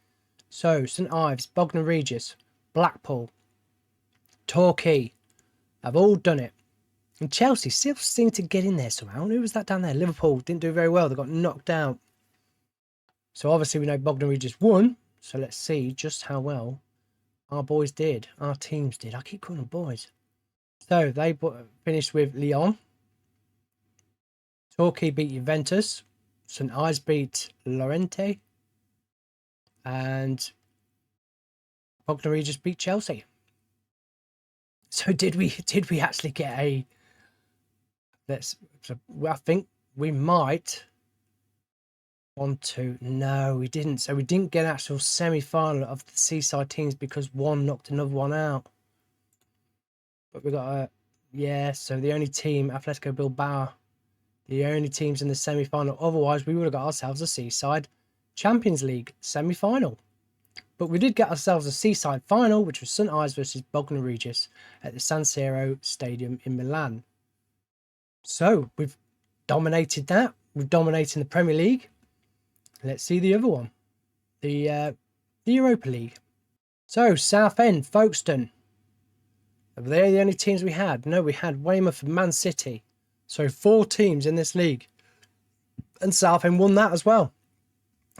So St Ives, Bognor Regis, Blackpool, Torquay have all done it. And Chelsea still seem to get in there somehow. Who was that down there? Liverpool didn't do very well. They got knocked out. So obviously we know Bognor Regis won. So let's see just how well our boys did. Our teams did. I keep calling them boys. So they finished with Lyon. Torquay beat Juventus. St Ives beat Lorente. And Bognor Regis beat Chelsea. So did we actually get a... I think we might want to... No, we didn't. So we didn't get an actual semi-final of the Seaside teams because one knocked another one out. But we got a... Yeah, so the only team, Atletico Bilbao, the only teams in the semi-final. Otherwise, we would have got ourselves a Seaside Champions League semi-final. But we did get ourselves a Seaside final, which was St Ives versus Bognor Regis at the San Siro Stadium in Milan. So we've dominated that. We've dominated the Premier League. Let's see the other one, the Europa League. So Southend, Folkestone. Were they the only teams we had? No, we had Weymouth and Man City. So 4 teams in this league. And Southend won that as well.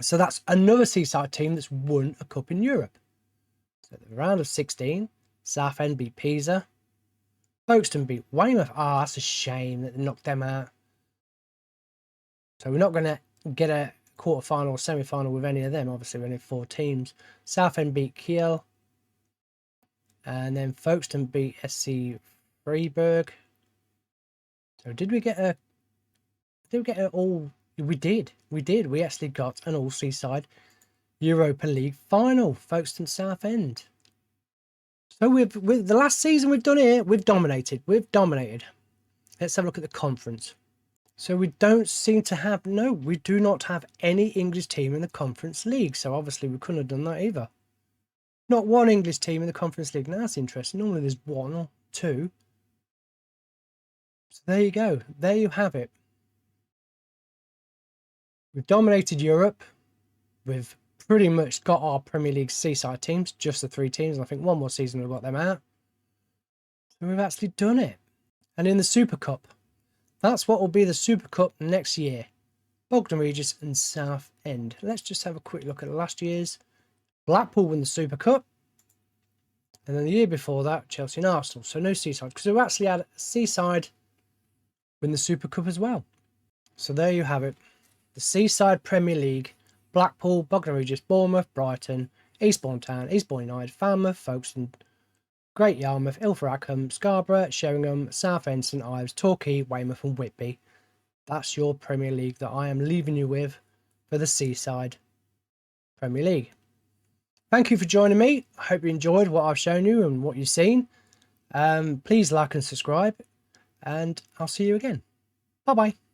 So that's another Seaside team that's won a cup in Europe. So the round of 16, Southend beat Pisa. Folkestone beat Weymouth. Ah, that's a shame that they knocked them out. So we're not going to get a quarter-final or semi-final with any of them. Obviously, we're only 4 teams. Southend beat Kiel. And then Folkestone beat SC Freiburg. So did we get a... Did we get it all? We did. We actually got an all Seaside Europa League final, Folkestone Southend. So with the last season we've done here, we've dominated. Let's have a look at the conference. So we don't seem to have, no, we do not have any English team in the Conference League. So obviously we couldn't have done that either. Not one English team in the Conference League. Now that's interesting. Normally there's one or two. So there you go. There you have it. We've dominated Europe. We've pretty much got our Premier League Seaside teams, just the 3 teams. And I think one more season we've got them out. So we've actually done it. And in the Super Cup, that's what will be the Super Cup next year. Bognor Regis and Southend. Let's just have a quick look at last year's. Blackpool won the Super Cup. And then the year before that, Chelsea and Arsenal. So no Seaside, because we actually had Seaside win the Super Cup as well. So there you have it. The Seaside Premier League. Blackpool, Bognor Regis, Bournemouth, Brighton, Eastbourne Town, Eastbourne United, Falmouth, Folkestone, Great Yarmouth, Ilford Rackham, Scarborough, Sheringham, Southend, St Ives, Torquay, Weymouth and Whitby. That's your Premier League that I am leaving you with for the Seaside Premier League. Thank you for joining me. I hope you enjoyed what I've shown you and what you've seen. Please like and subscribe, and I'll see you again. Bye-bye.